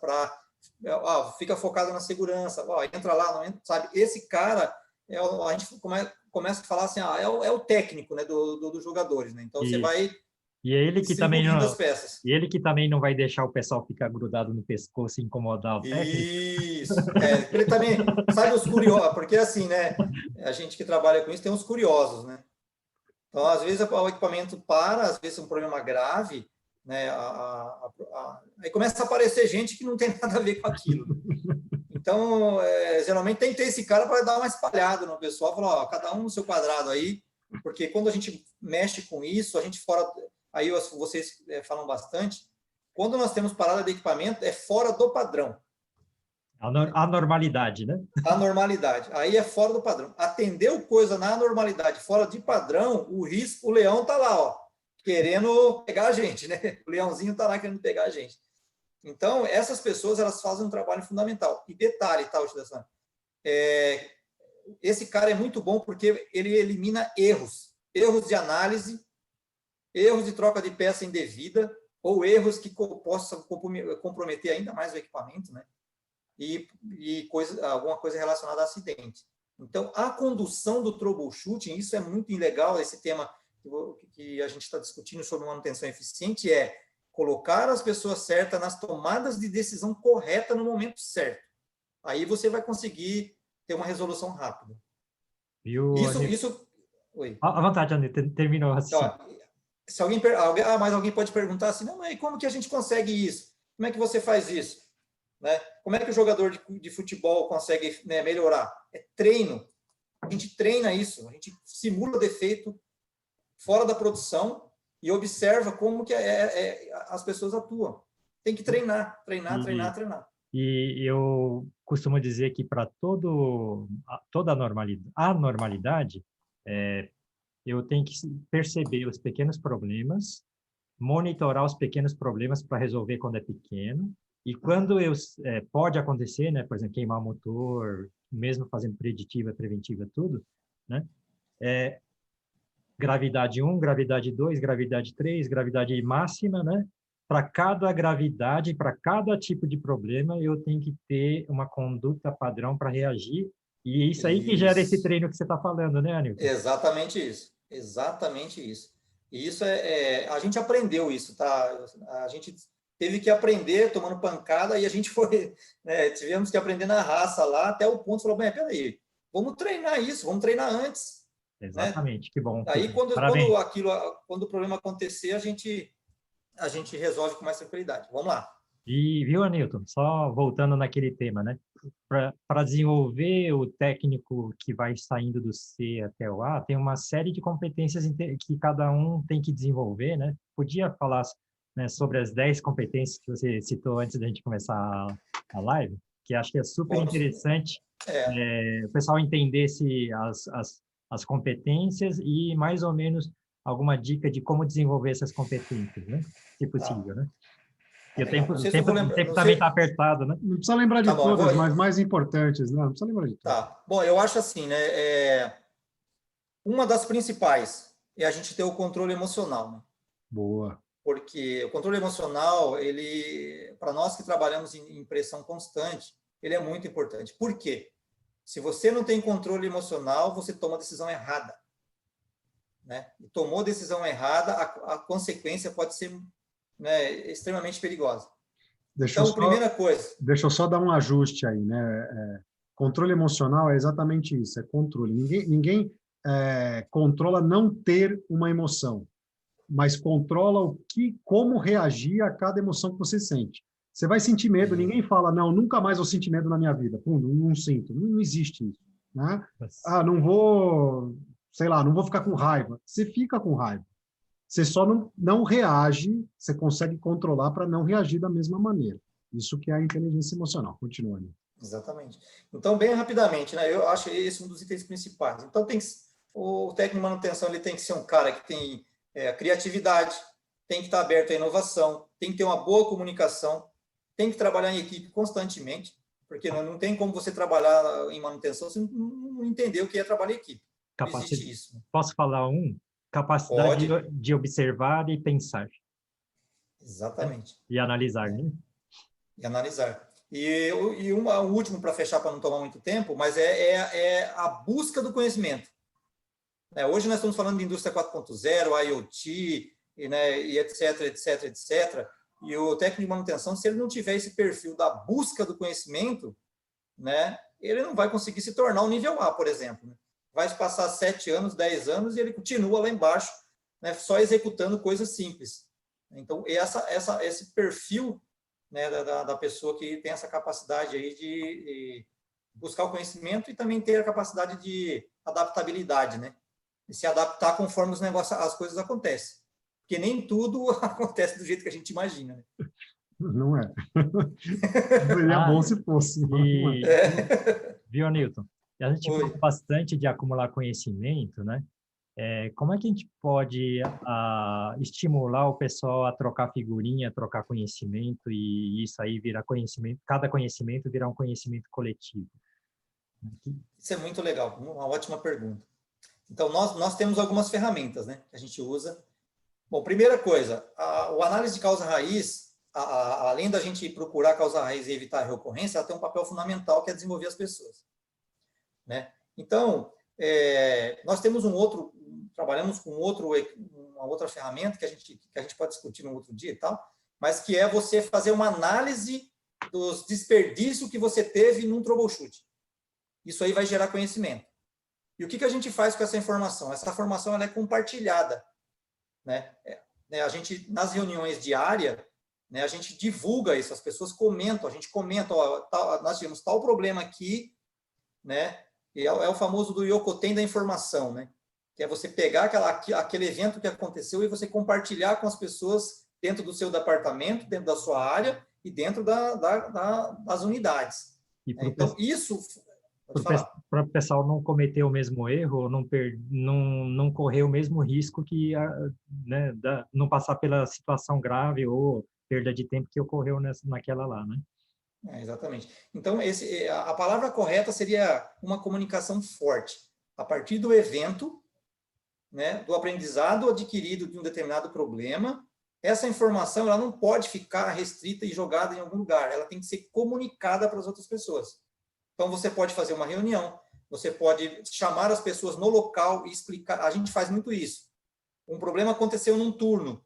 fica focado na segurança, entra lá, não entra, sabe? Esse cara, a gente começa a falar assim, é o técnico, né, dos jogadores, né? Então você vai e ele que também não, as peças. E ele que também não vai deixar o pessoal ficar grudado no pescoço e incomodar o técnico. Isso. Ele também sabe os curiosos, porque assim, né? A gente que trabalha com isso tem uns curiosos, né? Então, às vezes o equipamento para, às vezes é um problema grave, né? Aí começa a aparecer gente que não tem nada a ver com aquilo. Então, geralmente tem que ter esse cara para dar uma espalhada no pessoal, falar, cada um no seu quadrado aí, porque quando a gente mexe com isso, a gente fora, aí vocês falam bastante, quando nós temos parada de equipamento, é fora do padrão. A normalidade, né? A normalidade. Aí é fora do padrão. Atendeu coisa na normalidade, fora de padrão, o risco, o leão está lá, ó, querendo pegar a gente, né? O leãozinho está lá querendo pegar a gente. Então, essas pessoas, elas fazem um trabalho fundamental. E detalhe, tá, Uchidasan? Esse cara é muito bom porque ele elimina erros de análise, erros de troca de peça indevida, ou erros que possam comprometer ainda mais o equipamento, né? E alguma coisa relacionada a acidente. Então, a condução do troubleshooting, isso é muito legal, esse tema que a gente está discutindo sobre manutenção eficiente, é colocar as pessoas certas nas tomadas de decisão correta no momento certo. Aí você vai conseguir ter uma resolução rápida. Isso... Oi. À vontade, André, terminou assim. Então, se mais alguém pode perguntar assim, não, mas como que a gente consegue isso? Como é que você faz isso? Né? Como é que o jogador de futebol consegue, né, melhorar? É treino. A gente treina isso, a gente simula o defeito fora da produção e observa como que as pessoas atuam. Tem que treinar. E eu costumo dizer que para toda a normalidade, eu tenho que perceber os pequenos problemas, monitorar os pequenos problemas para resolver quando é pequeno, e quando pode acontecer, né, por exemplo, queimar o motor, mesmo fazendo preditiva, preventiva, tudo, né, gravidade 1, gravidade 2, gravidade 3, gravidade máxima, né, para cada gravidade, para cada tipo de problema, eu tenho que ter uma conduta padrão para reagir, e isso aí que gera esse treino que você está falando, né, Anilton? Exatamente isso. E isso a gente aprendeu isso, tá? A gente teve que aprender tomando pancada e a gente foi, né, tivemos que aprender na raça lá até o ponto, falou, bem, peraí, vamos treinar isso, vamos treinar antes. Exatamente, né? Que bom. Aí quando o problema acontecer, a gente resolve com mais tranquilidade. Vamos lá. E, viu, Anilton, só voltando naquele tema, né? Para desenvolver o técnico que vai saindo do C até o A, tem uma série de competências que cada um tem que desenvolver, né? Podia falar, né, sobre as 10 competências que você citou antes da gente começar a live, que acho que é super interessante o pessoal entender as competências e mais ou menos alguma dica de como desenvolver essas competências, né? Se possível, né? E o tempo também está apertado, né? Não precisa lembrar de todas, mas mais importantes, né? Não precisa lembrar de todas. Tá. Bom, eu acho assim, né? Uma das principais é a gente ter o controle emocional, né? Boa. Porque o controle emocional, para nós que trabalhamos em pressão constante, ele é muito importante. Por quê? Se você não tem controle emocional, você toma a decisão errada, né? E tomou a decisão errada, a consequência pode ser, né, extremamente perigosa. Primeira coisa... Deixa eu só dar um ajuste aí, né? Controle emocional é exatamente isso, é controle. Ninguém controla não ter uma emoção. mas controla como reagir a cada emoção que você sente. Você vai sentir medo, ninguém fala, não, nunca mais vou sentir medo na minha vida. Pum, não sinto, não existe isso. Né? Não vou, sei lá, não vou ficar com raiva. Você fica com raiva. Você só não reage, você consegue controlar para não reagir da mesma maneira. Isso que é a inteligência emocional. Continua, né? Exatamente. Então, bem rapidamente, né? Eu acho esse um dos itens principais. Então, o técnico de manutenção ele tem que ser um cara que tem criatividade, tem que estar aberto à inovação, tem que ter uma boa comunicação, tem que trabalhar em equipe constantemente, porque não tem como você trabalhar em manutenção se não entender o que é trabalhar em equipe. Não existe isso. Posso falar capacidade de observar e pensar. Exatamente. E analisar, né? E analisar. E um último para fechar, para não tomar muito tempo, mas é a busca do conhecimento. Hoje nós estamos falando de indústria 4.0, IoT, e etc, etc, etc. E o técnico de manutenção, se ele não tiver esse perfil da busca do conhecimento, né, ele não vai conseguir se tornar um nível A, por exemplo. Vai passar 7 anos, 10 anos e ele continua lá embaixo, né, só executando coisas simples. Então, esse perfil, né, da pessoa que tem essa capacidade aí de buscar o conhecimento e também ter a capacidade de adaptabilidade, né? E se adaptar conforme as coisas acontecem. Porque nem tudo acontece do jeito que a gente imagina, né? Não é. Seria bom se fosse. Viu, Newton? A gente fala bastante de acumular conhecimento, né? Como é que a gente pode estimular o pessoal a trocar figurinha, trocar conhecimento e isso aí virar conhecimento, cada conhecimento virar um conhecimento coletivo? Isso é muito legal, uma ótima pergunta. Então, nós temos algumas ferramentas, né, que a gente usa. Bom, primeira coisa, o análise de causa-raiz, além da gente procurar a causa-raiz e evitar a reocorrência, ela tem um papel fundamental que é desenvolver as pessoas. Né? Então, nós temos trabalhamos com uma outra ferramenta que a gente pode discutir no outro dia e tal, mas que é você fazer uma análise dos desperdícios que você teve num troubleshoot. Isso aí vai gerar conhecimento. E o que a gente faz com essa informação? Essa informação ela é compartilhada. Né? A gente, nas reuniões diárias, né, a gente divulga isso, as pessoas comentam, a gente comenta, nós tivemos tal problema aqui, né? E é o famoso do Yokoten da informação, né? Que é você pegar aquele evento que aconteceu e você compartilhar com as pessoas dentro do seu departamento, dentro da sua área e dentro das unidades. Então, isso... Para o pessoal não cometer o mesmo erro, não correr o mesmo risco né, não passar pela situação grave ou perda de tempo que ocorreu naquela lá, né? Exatamente. Então, a palavra correta seria uma comunicação forte. A partir do evento, né, do aprendizado adquirido de um determinado problema, essa informação ela não pode ficar restrita e jogada em algum lugar. Ela tem que ser comunicada para as outras pessoas. Então, você pode fazer uma reunião, você pode chamar as pessoas no local e explicar. A gente faz muito isso. Um problema aconteceu num turno,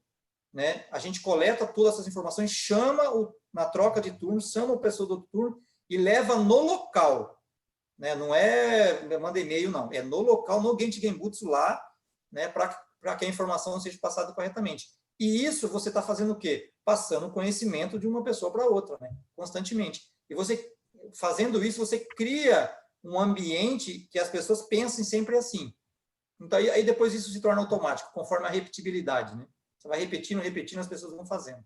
né? A gente coleta todas essas informações, na troca de turnos, chama a pessoa do outro turno e leva no local. Né? Não manda e-mail, não. É no local, no Genbutsu lá, né? Para que a informação seja passada corretamente. E isso você está fazendo o quê? Passando o conhecimento de uma pessoa para outra, né? Constantemente. E você... Fazendo isso, você cria um ambiente que as pessoas pensem sempre assim. Então, aí depois isso se torna automático, conforme a repetibilidade, né? Você vai repetindo, as pessoas vão fazendo.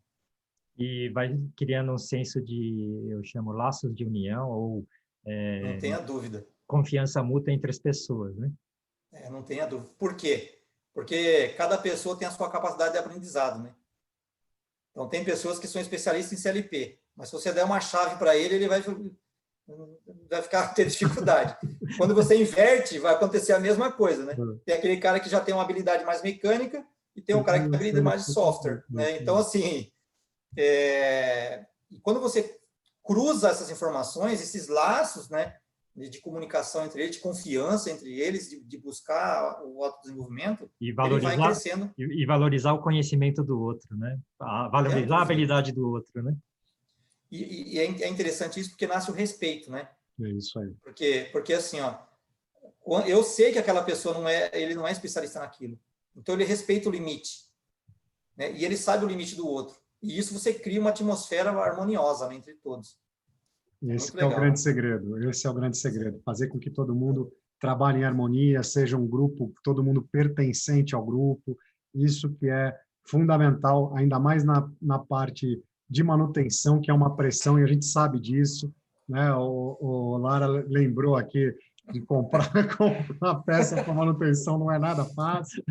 E vai criando um senso eu chamo laços de união ou... não tenha dúvida. Confiança mútua entre as pessoas, né? Não tenha dúvida. Por quê? Porque cada pessoa tem a sua capacidade de aprendizado, né? Então, tem pessoas que são especialistas em CLP, mas se você der uma chave para ele vai ter dificuldade. Quando você inverte, vai acontecer a mesma coisa, né? Tem aquele cara que já tem uma habilidade mais mecânica e tem um cara que tem habilidade mais de software, né? Então, assim, quando você cruza essas informações, esses laços, né, de comunicação entre eles, de confiança entre eles, de buscar o autodesenvolvimento, ele vai crescendo. E valorizar o conhecimento do outro, né? Valorizar a habilidade do outro, né? E é interessante isso porque nasce o respeito, né? É isso aí. Porque assim, eu sei que aquela pessoa ele não é especialista naquilo. Então, ele respeita o limite. né? E ele sabe o limite do outro. E isso você cria uma atmosfera harmoniosa, né, entre todos. Esse é o grande segredo. Esse é o grande segredo. Fazer com que todo mundo trabalhe em harmonia, seja um grupo, todo mundo pertencente ao grupo. Isso que é fundamental, ainda mais na parte de manutenção, que é uma pressão, e a gente sabe disso, né? O Lara lembrou aqui de comprar peça para manutenção não é nada fácil.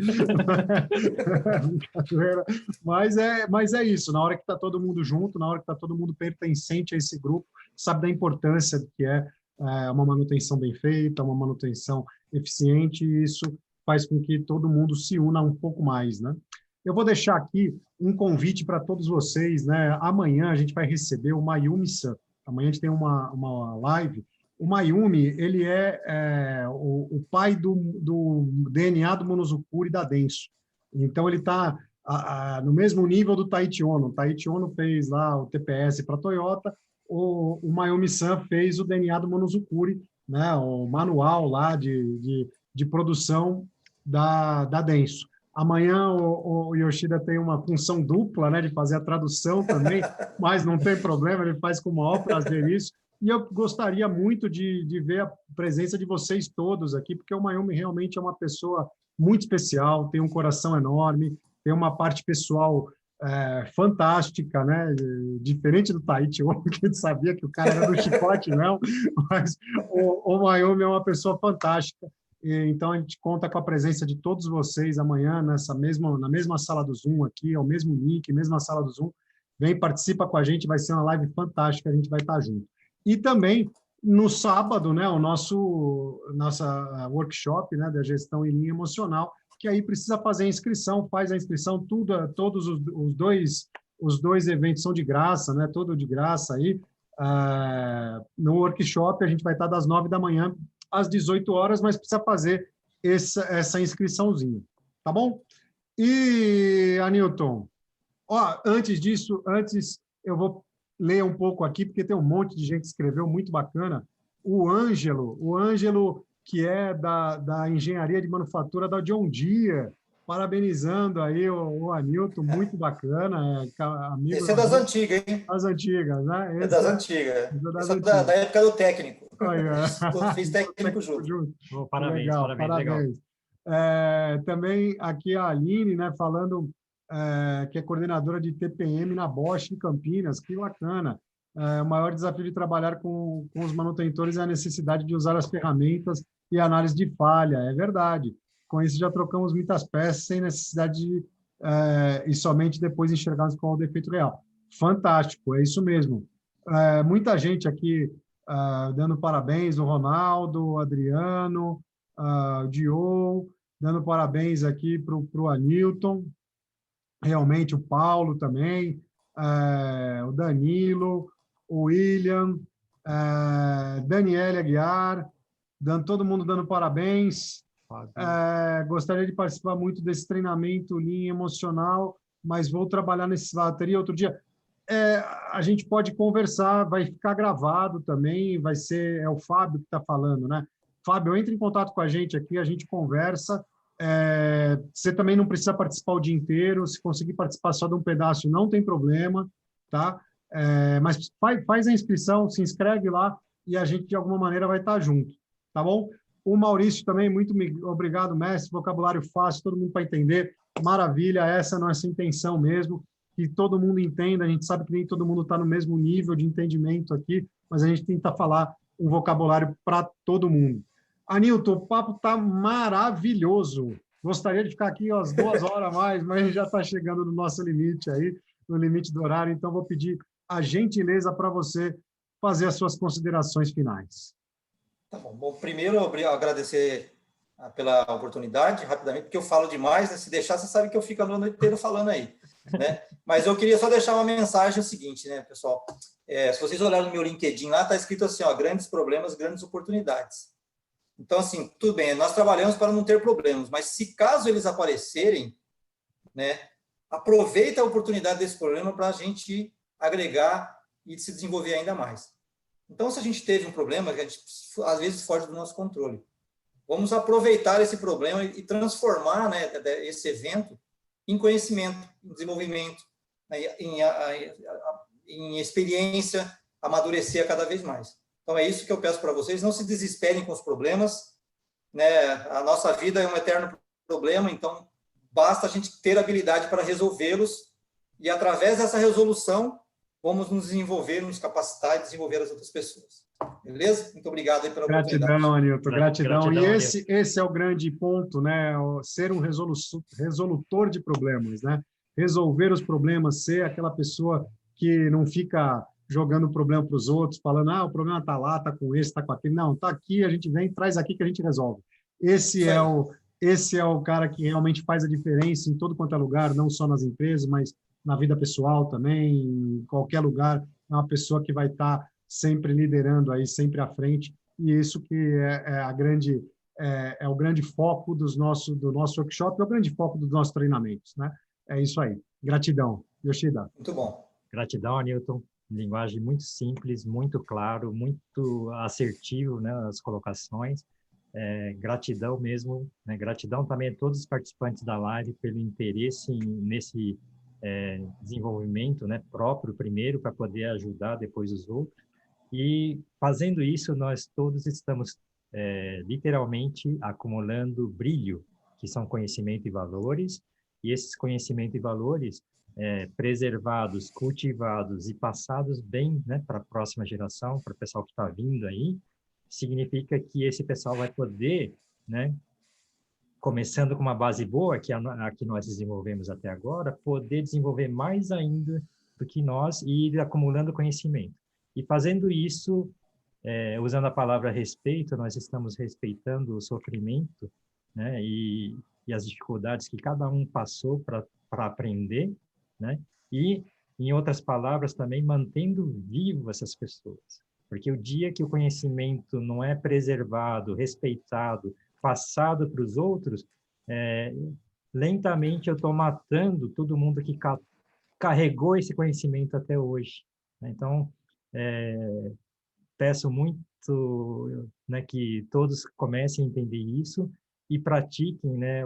Mas é isso, na hora que está todo mundo junto, na hora que está todo mundo pertencente a esse grupo, sabe da importância que é uma manutenção bem feita, uma manutenção eficiente, e isso faz com que todo mundo se una um pouco mais, né? Eu vou deixar aqui um convite para todos vocês, né? Amanhã a gente vai receber o Mayumi-san. Amanhã a gente tem uma live. O Mayumi, ele é o pai do DNA do Monozukuri da Denso. Então, ele está no mesmo nível do Taiichi Ohno. O Taiichi Ohno fez lá o TPS para a Toyota, o Mayumi-san fez o DNA do Monozukuri, né? O manual lá de produção da Denso. Amanhã o Yoshida tem uma função dupla, né, de fazer a tradução também, mas não tem problema, ele faz com o maior prazer isso. E eu gostaria muito de ver a presença de vocês todos aqui, porque o Mayumi realmente é uma pessoa muito especial, tem um coração enorme, tem uma parte pessoal fantástica, né? Diferente do Taiichi Ohno, que a gente sabia que o cara era do chicote, não, mas o Mayumi é uma pessoa fantástica. Então, a gente conta com a presença de todos vocês amanhã na mesma sala do Zoom aqui, é o mesmo link, mesma sala do Zoom. Vem, participa com a gente, vai ser uma live fantástica, a gente vai estar junto. E também, no sábado, né, nossa workshop, né, da gestão em linha emocional, que aí precisa fazer a inscrição, faz a inscrição, todos os dois eventos são de graça, né, todo de graça aí. No workshop, a gente vai estar das 9 da manhã às 18 horas, mas precisa fazer essa inscriçãozinha, tá bom? E, Anilton, antes eu vou ler um pouco aqui, porque tem um monte de gente que escreveu, muito bacana. O Ângelo, que é da engenharia de manufatura da John Deere, parabenizando aí o Anilton, muito bacana. Amigo, esse é das antigas, hein? Das antigas, né? Esse das antigas. Esse é da época do técnico. Fiz técnico junto. Oh, parabéns, legal, parabéns. Também aqui a Aline, né, falando que é coordenadora de TPM na Bosch, em Campinas. Que bacana. O maior desafio de trabalhar com os manutentores é a necessidade de usar as ferramentas e análise de falha. É verdade. Com isso, já trocamos muitas peças sem necessidade de e somente depois enxergarmos qual é o defeito real. Fantástico, é isso mesmo. Muita gente aqui dando parabéns, o Ronaldo, o Adriano, o Dio, dando parabéns aqui para o Anilton, realmente o Paulo também, o Danilo, o William, Daniela Aguiar, todo mundo dando parabéns. Gostaria de participar muito desse treinamento linha emocional, mas vou trabalhar nesse bateria outro dia. A gente pode conversar, vai ficar gravado também, vai ser o Fábio que está falando, né? Fábio, entre em contato com a gente conversa. Você também não precisa participar o dia inteiro, se conseguir participar só de um pedaço, não tem problema, tá? Mas faz a inscrição, se inscreve lá e a gente, de alguma maneira, vai estar junto, tá bom? O Maurício também, muito obrigado, mestre, vocabulário fácil, todo mundo para entender, maravilha, essa é a nossa intenção mesmo, que todo mundo entenda, a gente sabe que nem todo mundo está no mesmo nível de entendimento aqui, mas a gente tenta falar um vocabulário para todo mundo. Anilton, o papo está maravilhoso, gostaria de ficar aqui umas 2 horas a mais, mas a gente já está chegando no nosso limite aí, no limite do horário, então vou pedir a gentileza para você fazer as suas considerações finais. Tá bom. Bom, primeiro, agradecer pela oportunidade, rapidamente, porque eu falo demais, né? Se deixar, você sabe que eu fico a noite inteira falando aí, né? Mas eu queria só deixar uma mensagem o seguinte, né, pessoal? Se vocês olharem no meu LinkedIn, lá está escrito assim, grandes problemas, grandes oportunidades. Então, assim, tudo bem, nós trabalhamos para não ter problemas, mas se caso eles aparecerem, né, aproveita a oportunidade desse problema para a gente agregar e se desenvolver ainda mais. Então, se a gente teve um problema, que a gente, às vezes, foge do nosso controle. Vamos aproveitar esse problema e transformar, né, esse evento em conhecimento, em desenvolvimento, né, em experiência, amadurecer cada vez mais. Então, é isso que eu peço para vocês. Não se desesperem com os problemas, né? A nossa vida é um eterno problema, então basta a gente ter habilidade para resolvê-los e, através dessa resolução, vamos nos desenvolver, nos capacitar e desenvolver as outras pessoas. Beleza? Muito obrigado aí pela oportunidade. Gratidão, Anilton, gratidão. E Anilton. esse é o grande ponto, né? Ser um resolutor de problemas, né? Resolver os problemas, ser aquela pessoa que não fica jogando o problema para os outros, falando, o problema está lá, está com esse, está com aquele. Não, está aqui, a gente vem, traz aqui que a gente resolve. Esse é o cara que realmente faz a diferença em todo quanto é lugar, não só nas empresas, mas na vida pessoal também, em qualquer lugar. É uma pessoa que vai estar sempre liderando aí, sempre à frente, e isso que é o grande foco do nosso workshop, é o grande foco dos nossos treinamentos, né? É isso aí. Gratidão. Yoshida. Muito bom. Gratidão, Anilton. Linguagem muito simples, muito claro, muito assertivo, né, nas colocações. Gratidão mesmo, né? Gratidão também a todos os participantes da live pelo interesse nesse desenvolvimento, né, próprio primeiro, para poder ajudar depois os outros. E fazendo isso, nós todos estamos literalmente acumulando brilho, que são conhecimento e valores, e esses conhecimentos e valores preservados, cultivados e passados bem, né, para a próxima geração, para o pessoal que está vindo aí, significa que esse pessoal vai poder, né, começando com uma base boa, que é a que nós desenvolvemos até agora, poder desenvolver mais ainda do que nós e ir acumulando conhecimento. E fazendo isso, usando a palavra respeito, nós estamos respeitando o sofrimento, né, e as dificuldades que cada um passou para aprender, né, e, em outras palavras, também mantendo vivo essas pessoas. Porque o dia que o conhecimento não é preservado, respeitado, passado para os outros, lentamente eu estou matando todo mundo que carregou esse conhecimento até hoje. Então, peço muito, né, que todos comecem a entender isso e pratiquem, né,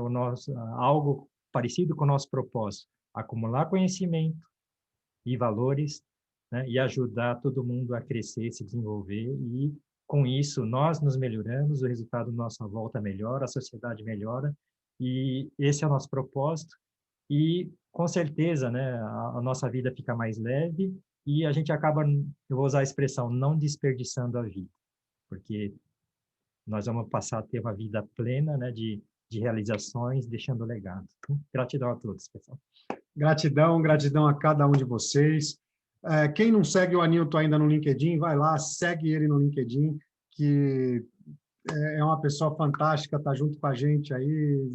algo parecido com o nosso propósito, acumular conhecimento e valores, né, e ajudar todo mundo a crescer, se desenvolver, e com isso nós nos melhoramos, o resultado da nossa volta melhora, a sociedade melhora, e esse é o nosso propósito, e com certeza, né, a nossa vida fica mais leve, e a gente acaba, eu vou usar a expressão, não desperdiçando a vida, porque nós vamos passar a ter uma vida plena, né, de realizações, deixando legado. Gratidão a todos, pessoal. Gratidão, gratidão a cada um de vocês. Quem não segue o Anilton ainda no LinkedIn, vai lá, segue ele no LinkedIn, que é uma pessoa fantástica, está junto com a gente aí,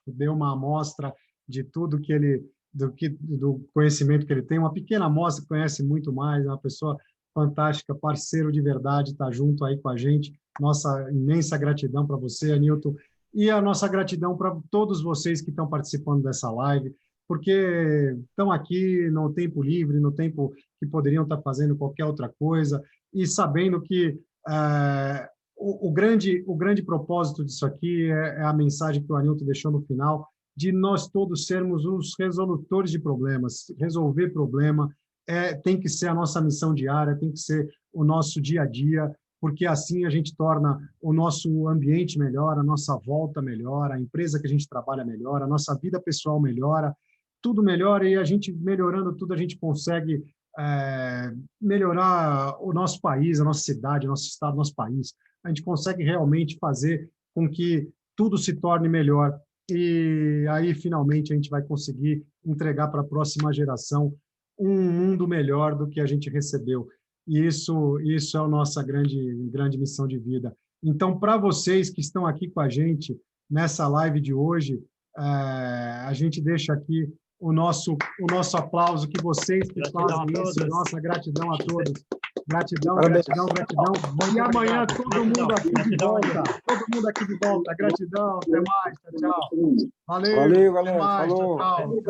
deu uma amostra de tudo que ele, do conhecimento que ele tem, uma pequena amostra, conhece muito mais, é uma pessoa fantástica, parceiro de verdade, está junto aí com a gente. Nossa imensa gratidão para você, Anilton, e a nossa gratidão para todos vocês que estão participando dessa live, porque estão aqui no tempo livre, no tempo que poderiam estar fazendo qualquer outra coisa, e sabendo que o grande propósito disso aqui é a mensagem que o Anilton deixou no final, de nós todos sermos os resolutores de problemas. Resolver problema tem que ser a nossa missão diária, tem que ser o nosso dia a dia, porque assim a gente torna o nosso ambiente melhor, a nossa volta melhor, a empresa que a gente trabalha melhor, a nossa vida pessoal melhora, tudo melhora, e a gente melhorando tudo, a gente consegue melhorar o nosso país, a nossa cidade, o nosso estado, o nosso país. A gente consegue realmente fazer com que tudo se torne melhor, e aí finalmente a gente vai conseguir entregar para a próxima geração um mundo melhor do que a gente recebeu. E isso é a nossa grande missão de vida. Então, para vocês que estão aqui com a gente nessa live de hoje, a gente deixa aqui o nosso aplauso, que vocês que fazem isso, nossa gratidão a todos. Gratidão, gratidão, gratidão. E amanhã todo mundo aqui de volta. Todo mundo aqui de volta. Gratidão, até mais, tchau. Valeu, galera. Até mais, Falou. tchau.